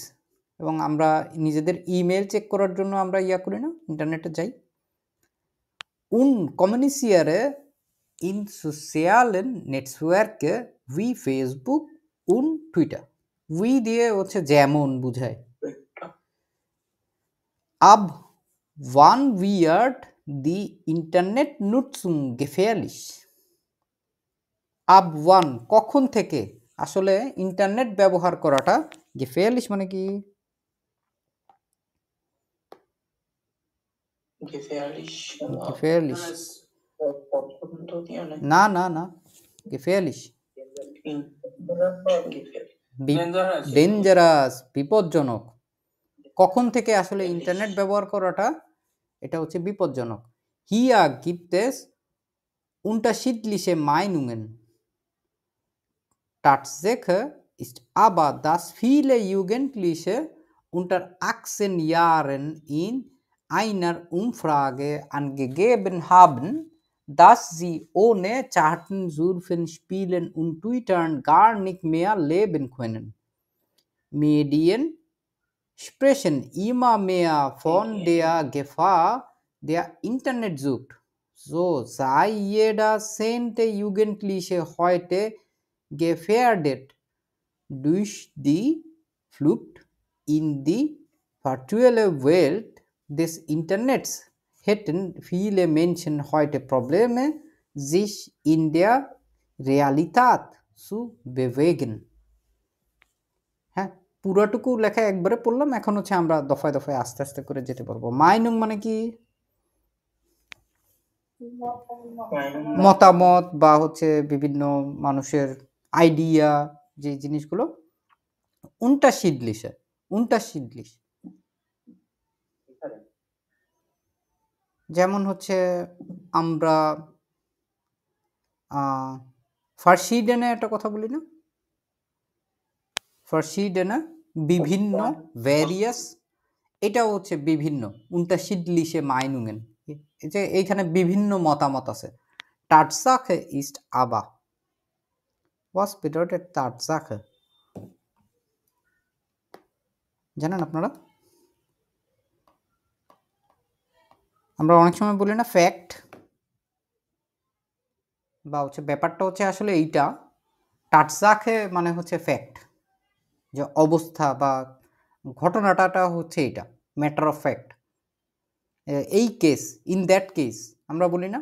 এবং আমরা নিজেদের ইমেইল চেক করার জন্য আমরা করি না, ইন্টারনেটে যাই। kommuniziere in sozialen Netzwerke wie Facebook und Twitter. We দিয়ে হচ্ছে যেমন বুঝায়। ab wann wird die Internetnutzung gefährlich? ab wann কখন থেকে আসলে ইন্টারনেট ব্যবহার করাটা gefährlich মানে কি? gefährlich gefährlich gefährlich না না না, gefährlich ডেঞ্জারাস, বিপজ্জনক। কখন থেকে আসলে ইন্টারনেট ব্যবহার করাটা এটা হচ্ছে বিপজ্জনক। hier gibt es unterschiedliche Meinungen. Tatsache ist aber, dass viele Jugendliche unter 18 Jahren in einer Umfrage angegeben haben, dass sie ohne Chatten, Surfen, Spielen und Twittern gar nicht mehr leben können. Medien sprechen immer mehr von der Gefahr der Internetsucht. So sei jeder 10. Jugendliche heute gefährdet durch die Flucht in die virtuelle Welt des Internets. Hätten viele Menschen heute Probleme, sich in der Realität zu bewegen. হ্যাঁ, পুরোটুকু লেখা একবারে পড়লাম, এখন হচ্ছে আমরা দফায় দফায় আস্তে আস্তে করে যেতে পারবো। মাইনুং মানে কি? মতামত বা হচ্ছে বিভিন্ন মানুষের আইডিয়া, যে জিনিসগুলো। unterschiedlich যেমন হচ্ছে আমরা ফার্সিডেনে একটা কথা বলি না, ফার্সিডেনে বিভিন্ন, ভ্যারিয়াস, এটাও হচ্ছে বিভিন্ন। unterschiedliche Meinungen, এই যে এইখানে বিভিন্ন মতামত আছে। Tatsache ist aber, was bedeutet Tatsache জানেন আপনারা? আমরা অনেক সময় বলি না ফ্যাক্ট, বা হচ্ছে ব্যাপারটা হচ্ছে আসলে এইটা, টাটসাকে মানে হচ্ছে ফ্যাক্ট, যে অবস্থা বা ঘটনাটা হচ্ছে এইটা, ম্যাটার অফ ফ্যাক্ট। এই কেস, ইন দ্যাট কেস আমরা বলি না,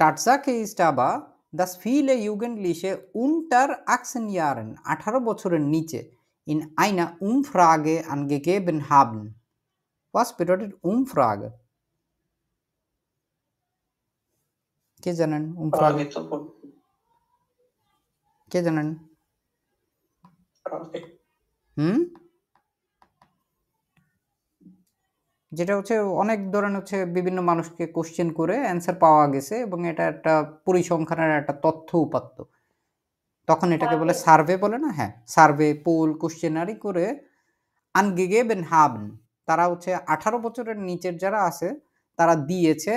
Tatsache ist aber, dass viele Jugendliche unter 18 Jahren, 18 বছরের নিচে, in einer Umfrage angegeben haben. Was bedeutet Umfrage? কে জানেন Umfrage? আগে তো পড়ছি। কে জানেন? আগে হুম? যেটা হচ্ছে অনেক ধরনের হচ্ছে বিভিন্ন মানুষকে কোশ্চেন করে অ্যান্সার পাওয়া গেছে এবং এটা একটা পরিসংখ্যানের একটা তথ্য উপাত্ত। তখন এটাকে বলে সার্ভে বলে না? হ্যাঁ, সার্ভে, পোল, কোশ্চেনারি করে angegeben haben, তারা হচ্ছে 18 বছরের নিচের যারা আছে তারা দিয়েছে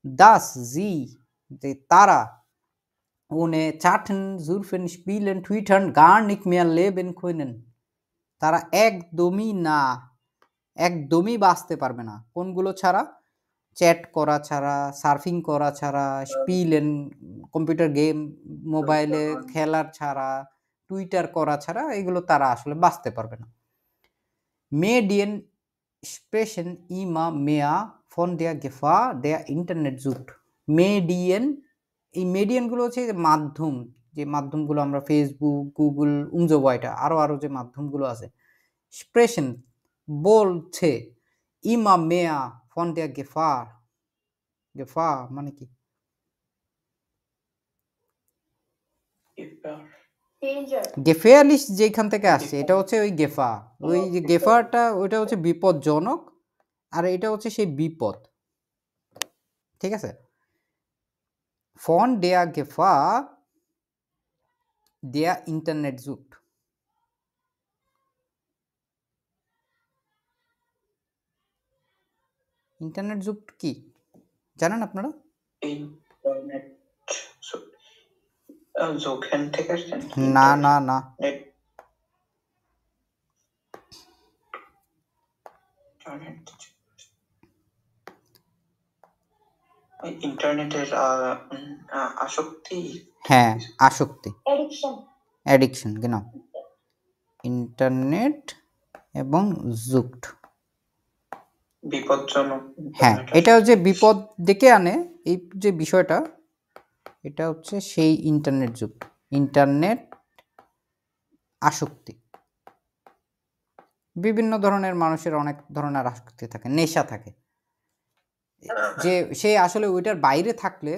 dass sie, যে তারা ohne chatten, surfen, spielen, twittern gar nicht mehr leben können, তারা একদমই বাঁচতে পারবে না। কোনগুলো ছাড়া? চ্যাট করা ছাড়া, সার্ফিং করা ছাড়া, স্পিলেন কম্পিউটার গেম মোবাইলে খেলার ছাড়া, টুইটার করা ছাড়া এগুলো তারা আসলে বাঁচতে পারবে না। Medien sprechen immer mehr von der Gefahr der Internetsucht. Medien, এই মেডিয়ানগুলো হচ্ছে যে মাধ্যম, যে মাধ্যমগুলো আমরা ফেসবুক, গুগল, উমজোবয়টা আরো যে মাধ্যমগুলো আছে, স্প্রেশন বলছে, immer mehr von der Gefahr, Gefahr মানে কি? এবার ডেঞ্জার। গেফেয়ারলিশ যেখান থেকে আসছে এটা হচ্ছে ওই গেফা, ওই যে গেফারটা ওইটা হচ্ছে বিপদজনক, আর এটা হচ্ছে সেই বিপদ। ঠিক আছে? Von der Gefahr der Internetsucht. ইন্টারনেটযুক্ত কি জানেন আপনারা? ইন্টারনেট যোগেন থেকে আসছেন? না না না, ইন্টারনেটের আসক্তি। হ্যাঁ আসক্তি, অ্যাডিকশন। অ্যাডিকশন, genau, ইন্টারনেট এবং যুক্ত। বিপজ্জনক। হ্যাঁ, এটা হচ্ছে বিপদ ডেকে আনে, এই যে বিষয়টা, এটা হচ্ছে সেই ইন্টারনেট যুগ, ইন্টারনেট আসক্তি। বিভিন্ন ধরনের মানুষের অনেক ধরনের আসক্তি থাকে, নেশা থাকে, যে সে আসলে ওইটার বাইরে থাকলে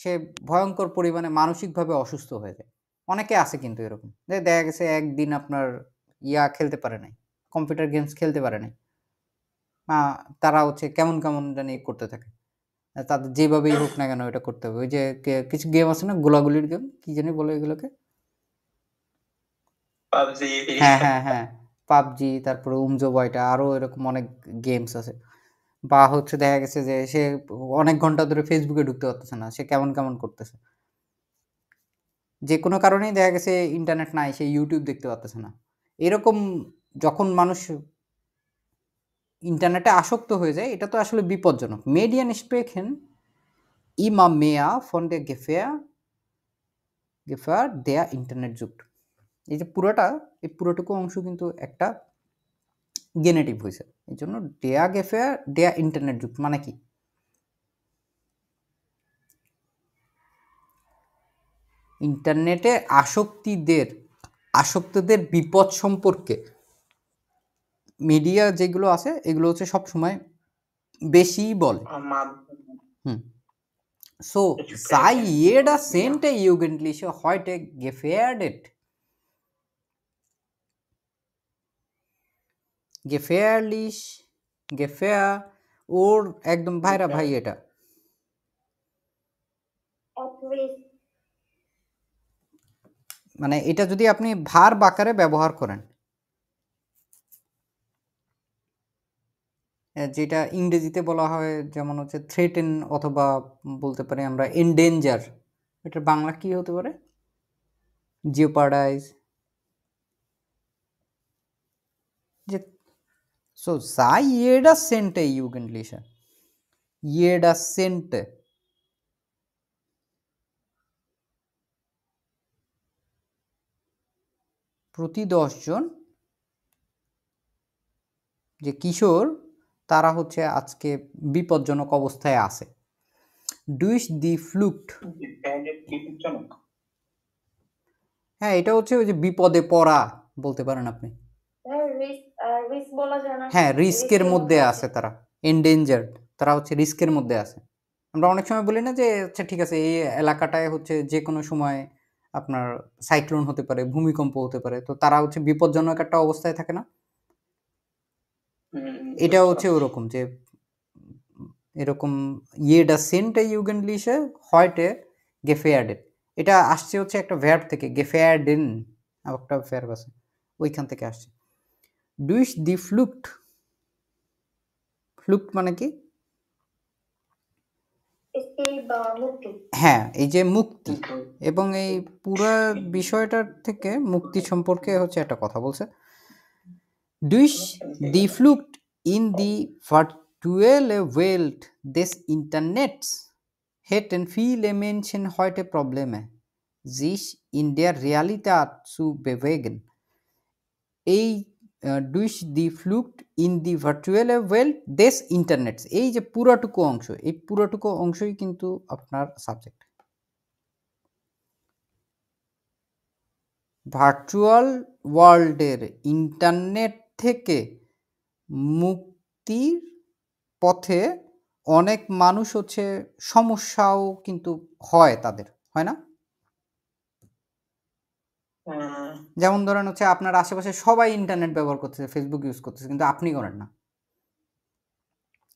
সে ভয়ঙ্কর পরিমাণে মানসিকভাবে অসুস্থ হয়ে যায়। অনেকে আছে কিন্তু এরকম, যে দেখা গেছে একদিন আপনার খেলতে পারে নাই, কম্পিউটার গেমস খেলতে পারে নাই, তারা হচ্ছে কেমন কেমন জানি করতে থাকে, তাদের যেভাবেই হোক না কেন এটা করতে হবে। ওই যে কিছু গেম আছে না, গোলাগুলির গেম, কি জানি বলে এগুলোকে? পাবজি। হ্যাঁ হ্যাঁ হ্যাঁ, পাবজি, তারপরে উমজো বয়টা, আরো এরকম অনেক গেমস আছে। বা হচ্ছে দেখা গেছে যে সে অনেক ঘন্টা ধরে ফেসবুকে ঢুকতে পারতেছে না, সে কেমন কেমন করতেছে, যে কোনো কারণেই দেখা গেছে ইন্টারনেট নাই, সে ইউটিউব দেখতে পারতেছে না। এরকম যখন মানুষ ইন্টারনেটে আসক্ত হয়ে যায়, এটা তো আসলে বিপজ্জনক। মেডিয়ান স্প্রেখেন ইমা মেয়া ফন ডে গেফেয়ার দেয়া ইন্টারনেট যুক্ত। এই যে পুরোটুকু অংশ কিন্তু একটা গেনেটিভ হয়েছে, এই জন্য ডেয়া গেফেয়ার ডেয়া ইন্টারনেট যুক্ত মানে কি? ইন্টারনেটে আসক্তদের বিপদ সম্পর্কে মিডিয়া যেগুলো আছে এগুলো হচ্ছে সবসময় বেশি বলে। So sei jeder zehnte Jugendliche heute gefährdet. Gefährlich, Gefähr, ওর একদম ভাইরা ভাই এটা। মানে এটা যদি আপনি ভার বাকারে ব্যবহার করেন, যেটা ইংরেজিতে বলা হয় যেমন হচ্ছে থ্রেটেন, অথবা বলতে পারি আমরা এন্ডেঞ্জার, এটার বাংলা কি হতে পারে? জিওপার্ডাইজ। যে so sei jeder zehnte Jugendliche, jeder zehnte, প্রতি 10 জন যে কিশোর তারা হচ্ছে আজকে বিপজ্জনক অবস্থায় আছে। ডুইশ দি ফ্লুক্ট, বিপজ্জনক। হ্যাঁ এটা হচ্ছে ওই যে বিপদে পড়া বলতে পারেন আপনি। রিস্ক বলা যায় না, হ্যাঁ রিস্কের মধ্যে আছে। আছে তারা, এন্ডেঞ্জার্ড, তারা হচ্ছে রিস্কের মধ্যে আছে। আমরা অনেক সময় বলি না যে আচ্ছা ঠিক আছে এই এলাকাটায় হচ্ছে যে কোনো সময় আপনার সাইক্লোন হতে পারে, ভূমিকম্প হতে পারে, তো তারা হচ্ছে বিপজ্জনক একটা অবস্থায় থাকে না। এটা হচ্ছে ওরকম যে এরকম ইয়েডা সেন্টে ইউগেনলিশে হয়টে গেফেয়ার্ডেন, এটা আসছে হচ্ছে একটা ভ্যার্ব থেকে, গেফেয়ার্ডেন একটা ভ্যার্ব আছে ওইখান থেকে আসছে। ডুইশ দি ফ্লুক্ট, ফ্লুক্ট মানে কি? escape বা মুক্তি। হ্যাঁ এই যে মুক্তি, এবং এই পুরো বিষয়টার থেকে মুক্তি সম্পর্কে হচ্ছে একটা কথা বলছে। ডুইশ দি ফ্লুক্ট ইন দি virtuelle Welt des Internets hätten viele Menschen heute Probleme, sich in der Realität zu bewegen. এই durch die Flucht in die virtuelle Welt des Internets, এই যে পুরোটুকু অংশ, এই পুরোটুকু অংশই কিন্তু আপনার সাবজেক্ট। ভার্চুয়াল ওয়ার্ল্ডের ইন্টারনেট থেকে মুক্তির পথে অনেক মানুষ হচ্ছে সমস্যাও কিন্তু হয় তাদের, হয় না? যেমন ধরেন হচ্ছে আপনার আশেপাশে সবাই ইন্টারনেট ব্যবহার করতেছে, ফেসবুক ইউজ করতেছে, কিন্তু আপনি করেন না,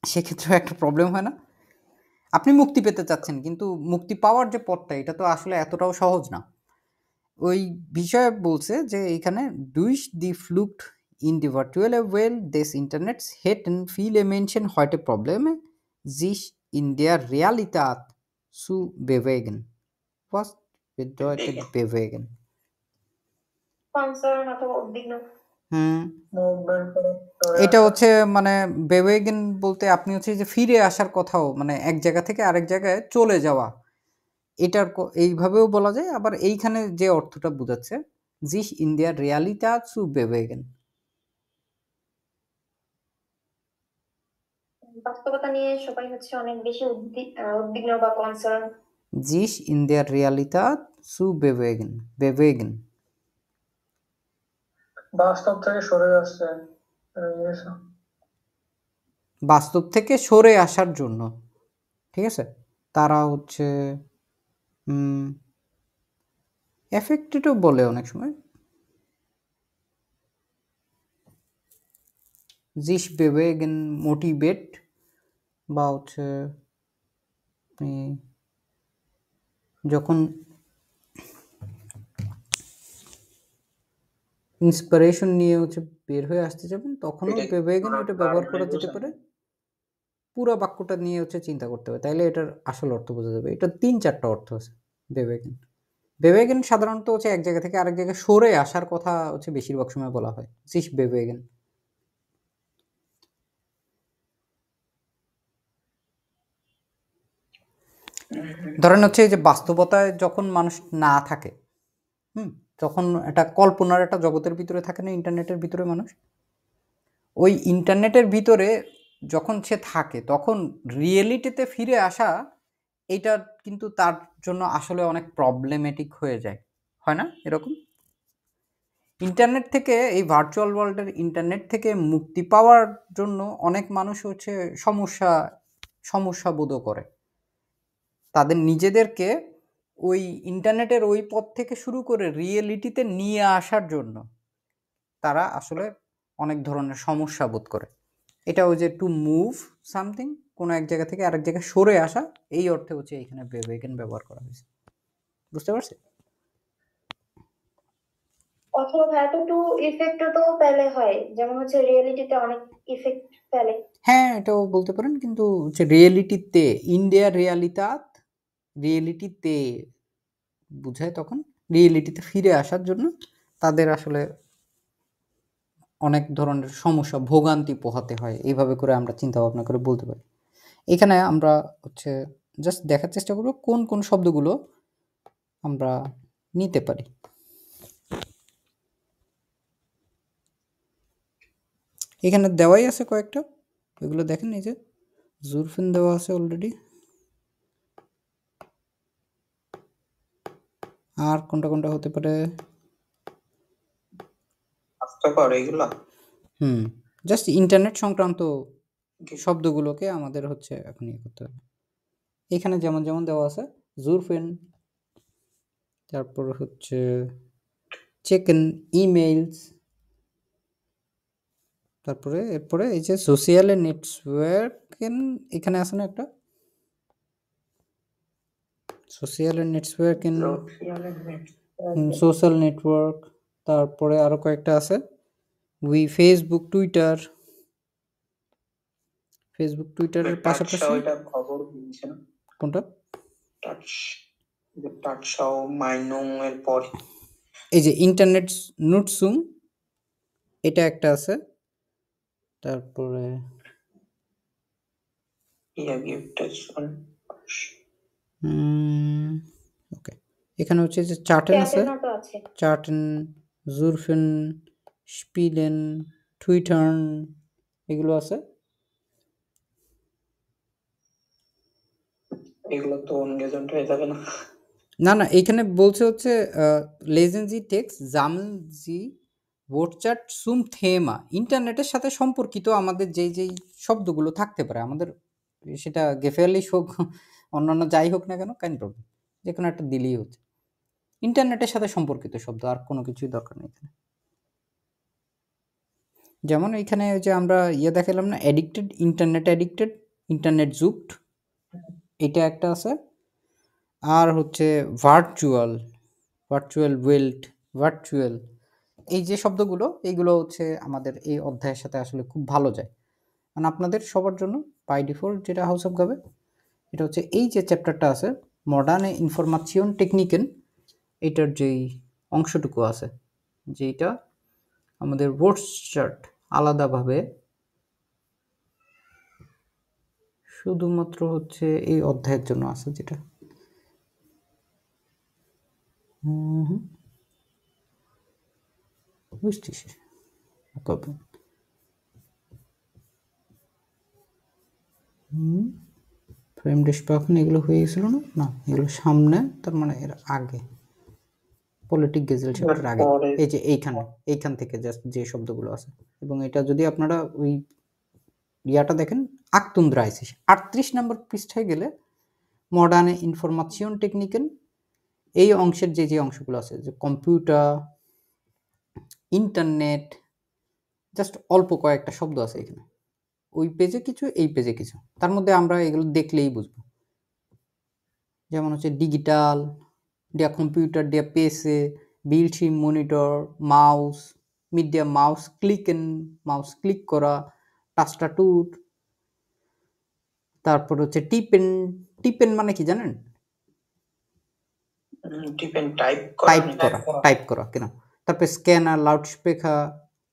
সেক্ষেত্রে একটা প্রবলেম হয় না? আপনি মুক্তি পেতে চাচ্ছেন, কিন্তু মুক্তি পাওয়ার যে পথটা এটা তো আসলে এতটাও সহজ না। ওই বিষয়ে বলছে যে এইখানে durch die Flucht in die virtuelle Welt des Internets hätten viele Menschen heute Probleme, sich in der Realität zu bewegen. Was bedeutet bewegen? Concern অথবা উদ্বিগ্ন। মুভমেন্ট করে এটা হচ্ছে মানে বেওয়েগেন বলতে আপনি হচ্ছে যে ফিরে আসার কথাও, মানে এক জায়গা থেকে আরেক জায়গায় চলে যাওয়া, এটার এইভাবেও বলা যায়। আবার এইখানে যে অর্থটা বোঝাচ্ছে জিস ইন্ডিয়ার রিয়ালিটা zu bewegen, বাস্তবতা নিয়ে সবাই হচ্ছে অনেক বেশি উদ্বিগ্ন বা কনসার্ন। জিস ইন্ডিয়ার রিয়ালিটা zu bewegen, bewegen বাস্তব থেকে সরে যাচ্ছে, ইংলিশ বাস্তব থেকে সরে আসার জন্য, ঠিক আছে? তারা হচ্ছে এফেক্টেডও বলে অনেক সময়, জিস বেওয়েগেন মোটিভেট, বা হচ্ছে যখন ইন্সপিরেশন নিয়ে হচ্ছে বের হয়ে আসতে যাবেন তখনও বেওয়েগেন এটা ব্যবহার করা যেতে পারে। পুরো বাক্যটা নিয়ে হচ্ছে চিন্তা করতে হবে, তাইলে এটার আসল অর্থ বোঝা যাবে। এটা 3-4টা অর্থ আছে বেওয়েগেন। বেওয়েগেন সাধারণত হচ্ছে এক জায়গা থেকে আরেক জায়গায় সরে আসার কথা হচ্ছে বেশিরভাগ সময় বলা হয়, সিস বেওয়েগেন। ধরেন হচ্ছে যে বাস্তবতায় যখন মানুষ না থাকে, যখন একটা কল্পনার একটা জগতের ভিতরে থাকে না ইন্টারনেটের ভিতরে মানুষ, ওই ইন্টারনেটের ভিতরে যখন সে থাকে তখন রিয়েলিটিতে ফিরে আসা এটা কিন্তু তার জন্য আসলে অনেক প্রবলেমেটিক হয়ে যায়, হয় না এরকম? ইন্টারনেট থেকে, এই ভার্চুয়াল ওয়ার্ল্ডের ইন্টারনেট থেকে মুক্তি পাওয়ার জন্য অনেক মানুষ হচ্ছে সমস্যা বোধ করে। তাদের নিজেদেরকে ওই ইন্টারনেটের ওই পথ থেকে শুরু করে রিয়েলিটিতে নিয়ে আসার জন্য তারা আসলে অনেক ধরনের সমস্যা বোধ করে। এটা ওই যে টু মুভ সামথিং, কোনো এক জায়গা থেকে আরেক জায়গায় সরে আসা, এই অর্থে হচ্ছে এখানে বেওয়েগেন ব্যবহার করা হয়েছে। বুঝতে পারছি? অথবা এতটু ইফেক্ট তো পেলে হয়, যেমন হচ্ছে রিয়েলিটিতে অনেক ইফেক্ট পেলে। হ্যাঁ এটাও বলতে পারেন, কিন্তু হচ্ছে রিয়েলিটিতে, ইন্ডিয়ার রিয়েলিটিতে বুঝায় তখন রিয়েলিটিতে ফিরে আসার জন্য তাদের আসলে অনেক ধরনের সমস্যা, ভোগান্তি পোহাতে হয়, এইভাবে করে আমরা চিন্তা ভাবনা করে বলতে পারি। এখানে আমরা হচ্ছে জাস্ট দেখার চেষ্টা করব কোন কোন শব্দগুলো আমরা নিতে পারি। এখানে দেওয়াই আছে কয়েকটা, এগুলো দেখেন, এই যে জুরফিন দেওয়া আছে অলরেডি। আর কোনটা কোনটা হতে পারে? স্বাস্থ্যকর এগুলা। জাস্ট ইন্টারনেট সংক্রান্ত শব্দগুলোকে আমাদের হচ্ছে এখন ইয়ে করতে হবে। এখানে যেমন যেমন দেওয়া আছে জুরফিন, তারপর হচ্ছে চেক-ইন, ইমেইলস, তারপরে এরপরে এই যে সোশ্যাল নেটওয়ার্ক, এখানে আছে না একটা সোশ্যাল নেটওয়ার্ক, সোশ্যাল নেটওয়ার্ক, তারপরে আরো কয়েকটা আছে, ফেসবুক, টুইটার। ফেসবুক টুইটারের পাশাপাশি ওইটা খবর দিচ্ছে না কোনটা? টাটসাও মাইনুং এর পর এই যে ইন্টারনেট নুটসুং, এটা একটা আছে। তারপরে ইয়া গিফটস ওকে, এখানে হচ্ছে যে চার্টেন আছে, ক্যাটেনও তো আছে। চার্টেন, জুরফিন, স্পিলেন, টুইটার্ন, এগুলো আছে। এগুলো তো এনগেজমেন্ট হয়ে যাবে না? না না, এখানে বলছে হচ্ছে লেজেন্সি টেক্স জামজি ওয়ার্ডচার্ট সুম থেমা, ইন্টারনেটের সাথে সম্পর্কিত আমাদের যেই যেই শব্দগুলো থাকতে পারে, আমাদের সেটা গেফেয়ালিশ হোক, অন্যান্য যাই হোক না কেন, কাইন্ড প্রবলেম, যে কোনো একটা দিলেই হচ্ছে ইন্টারনেটের সাথে সম্পর্কিত শব্দ, আর কোনো কিছুই দরকার নেই এখানে। যেমন এইখানে ওই যে আমরা ইয়ে দেখালাম না, অ্যাডিক্টেড, ইন্টারনেট অ্যাডিক্টেড, ইন্টারনেট জুকড, এটা একটা আছে। আর হচ্ছে ভার্চুয়াল, ভার্চুয়াল ওয়েল্ড, ভার্চুয়াল, এই যে শব্দগুলো, এইগুলো হচ্ছে আমাদের এই অধ্যায়ের সাথে আসলে খুব ভালো যায়। মানে আপনাদের সবার জন্য বাই ডিফল্ট যেটা হাউস অফ গাবে, এটা হচ্ছে এই যে চ্যাপ্টারটা আছে মডার্ন ইনফরমেশন টেকনিকেন, এটার যেই অংশটুকু আছে, যেটা আমাদের ওয়ার্ডচার্ট আলাদাভাবে শুধুমাত্র হচ্ছে এই অধ্যায়ের জন্য আছে, যেটা বুঝছিস কবে ফ্রেম ডিসপাকশন এগুলো হয়ে গেছিল না, না এগুলো সামনে, তার মানে এর আগে পলিটিক গেজেল চ্যাপ্টার আগে, এই যে এইখান থেকে জাস্ট যে শব্দগুলো আছে। এবং এটা যদি আপনারা ওই ইয়াটা দেখেন, আক্তুম দ্রাইসিস 38 নম্বর পৃষ্ঠায় গেলে মডার্ন ইনফরমেশন টেকনিকেন এই অংশের যে যে অংশগুলো আছে, যে কম্পিউটার, ইন্টারনেট, জাস্ট অল্প কয়েকটা শব্দ আছে এখানে, ওই পেজে কিছু, এই পেজে কিছু, তার মধ্যে আমরা এগুলো দেখলেই বুঝবো। যেমন হচ্ছে ডিজিটাল, ডিয়া কম্পিউটার, ডিয়া পেসে, built in monitor, mouse, media mouse ক্লিকেন, মাউস ক্লিক করা, টাস্টাটুর, তারপর হচ্ছে টিপেন, টিপেন মানে কি জানেন? টিপেন টাইপ করা কেন। তারপর স্ক্যানার, লাউডস্পিকার,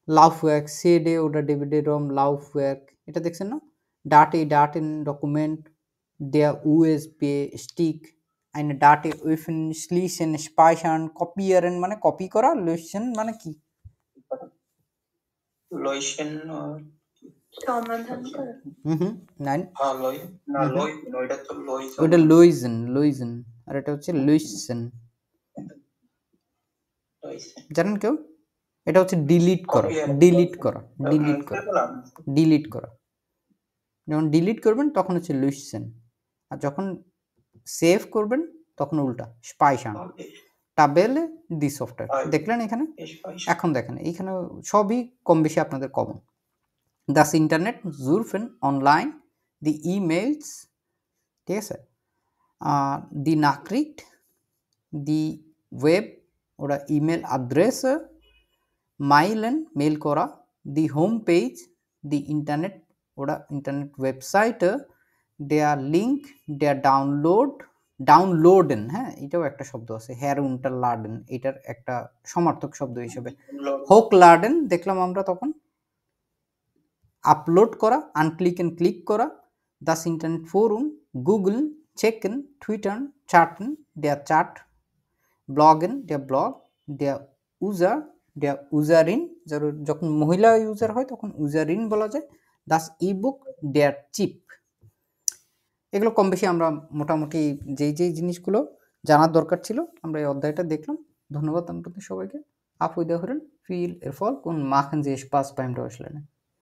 লাউফওয়ার্ক, সিডি oder ডিভিডি রম, লাউফওয়ার্ক, এটা দেখছেন না? Daten Dokument, der USB Stick, eine Datei öffnen, schließen, speichern, kopieren মানে কপি করা, löschen মানে কি? লইসেন সমাধান করা। নেন, লই না লই, ওইটা তো লইসেন, ওটা লুইজেন, আর এটা হচ্ছে লুইসেন, জানেন কেউ? এটা হচ্ছে ডিলিট করা, যখন ডিলিট করবেন তখন হচ্ছে লুইসেন, আর যখন সেভ করবেন তখন উল্টা স্পাইশান, টাবেলে দি সফটওয়্যার। দেখলেন এখানে? এখন দেখেন এইখানে সবই কম বেশি আপনাদের কমন। দাস ইন্টারনেট, জুরফেন, অনলাইন, দি ইমেইলস, ঠিক আছে, দি নাকরিক্ট, দি ওয়েব ওরা ইমেল অ্যাড্রেস, মাইলেন মেল করা, দি হোম পেজ, দি ইন্টারনেট ওরা ইন্টারনেট ওয়েবসাইট, দেয়ার লিঙ্ক, দেয়ার ডাউনলোডেন, হ্যাঁ এটাও একটা শব্দ আছে, হেয়ার উন্টার লাডেন, এটার একটা সমার্থক শব্দ হিসেবে হোক লাডেন দেখলাম আমরা তখন। আপলোড করা, আনক্লিক ক্লিক করা, দাস internet forum, Google, check in, Twitter, চার্টেন, দেয়ার চার্ট, ব্লগেন, দেয়ার ব্লগ, দেয়ার উজার, der Userin, যখন মহিলা ইউজার হয় তখন উজারিন বলা যায়। das E-Book der Chip। এগুলো কম বেশি আমরা মোটামুটি যেই জিনিসগুলো জানার দরকার ছিল আমরা এই অধ্যায়টা দেখলাম। ধন্যবাদ আপনাদের সবাইকে। Auf Wiederhören, viel Erfolg und machen Sie Spaß beim Deutsch lernen।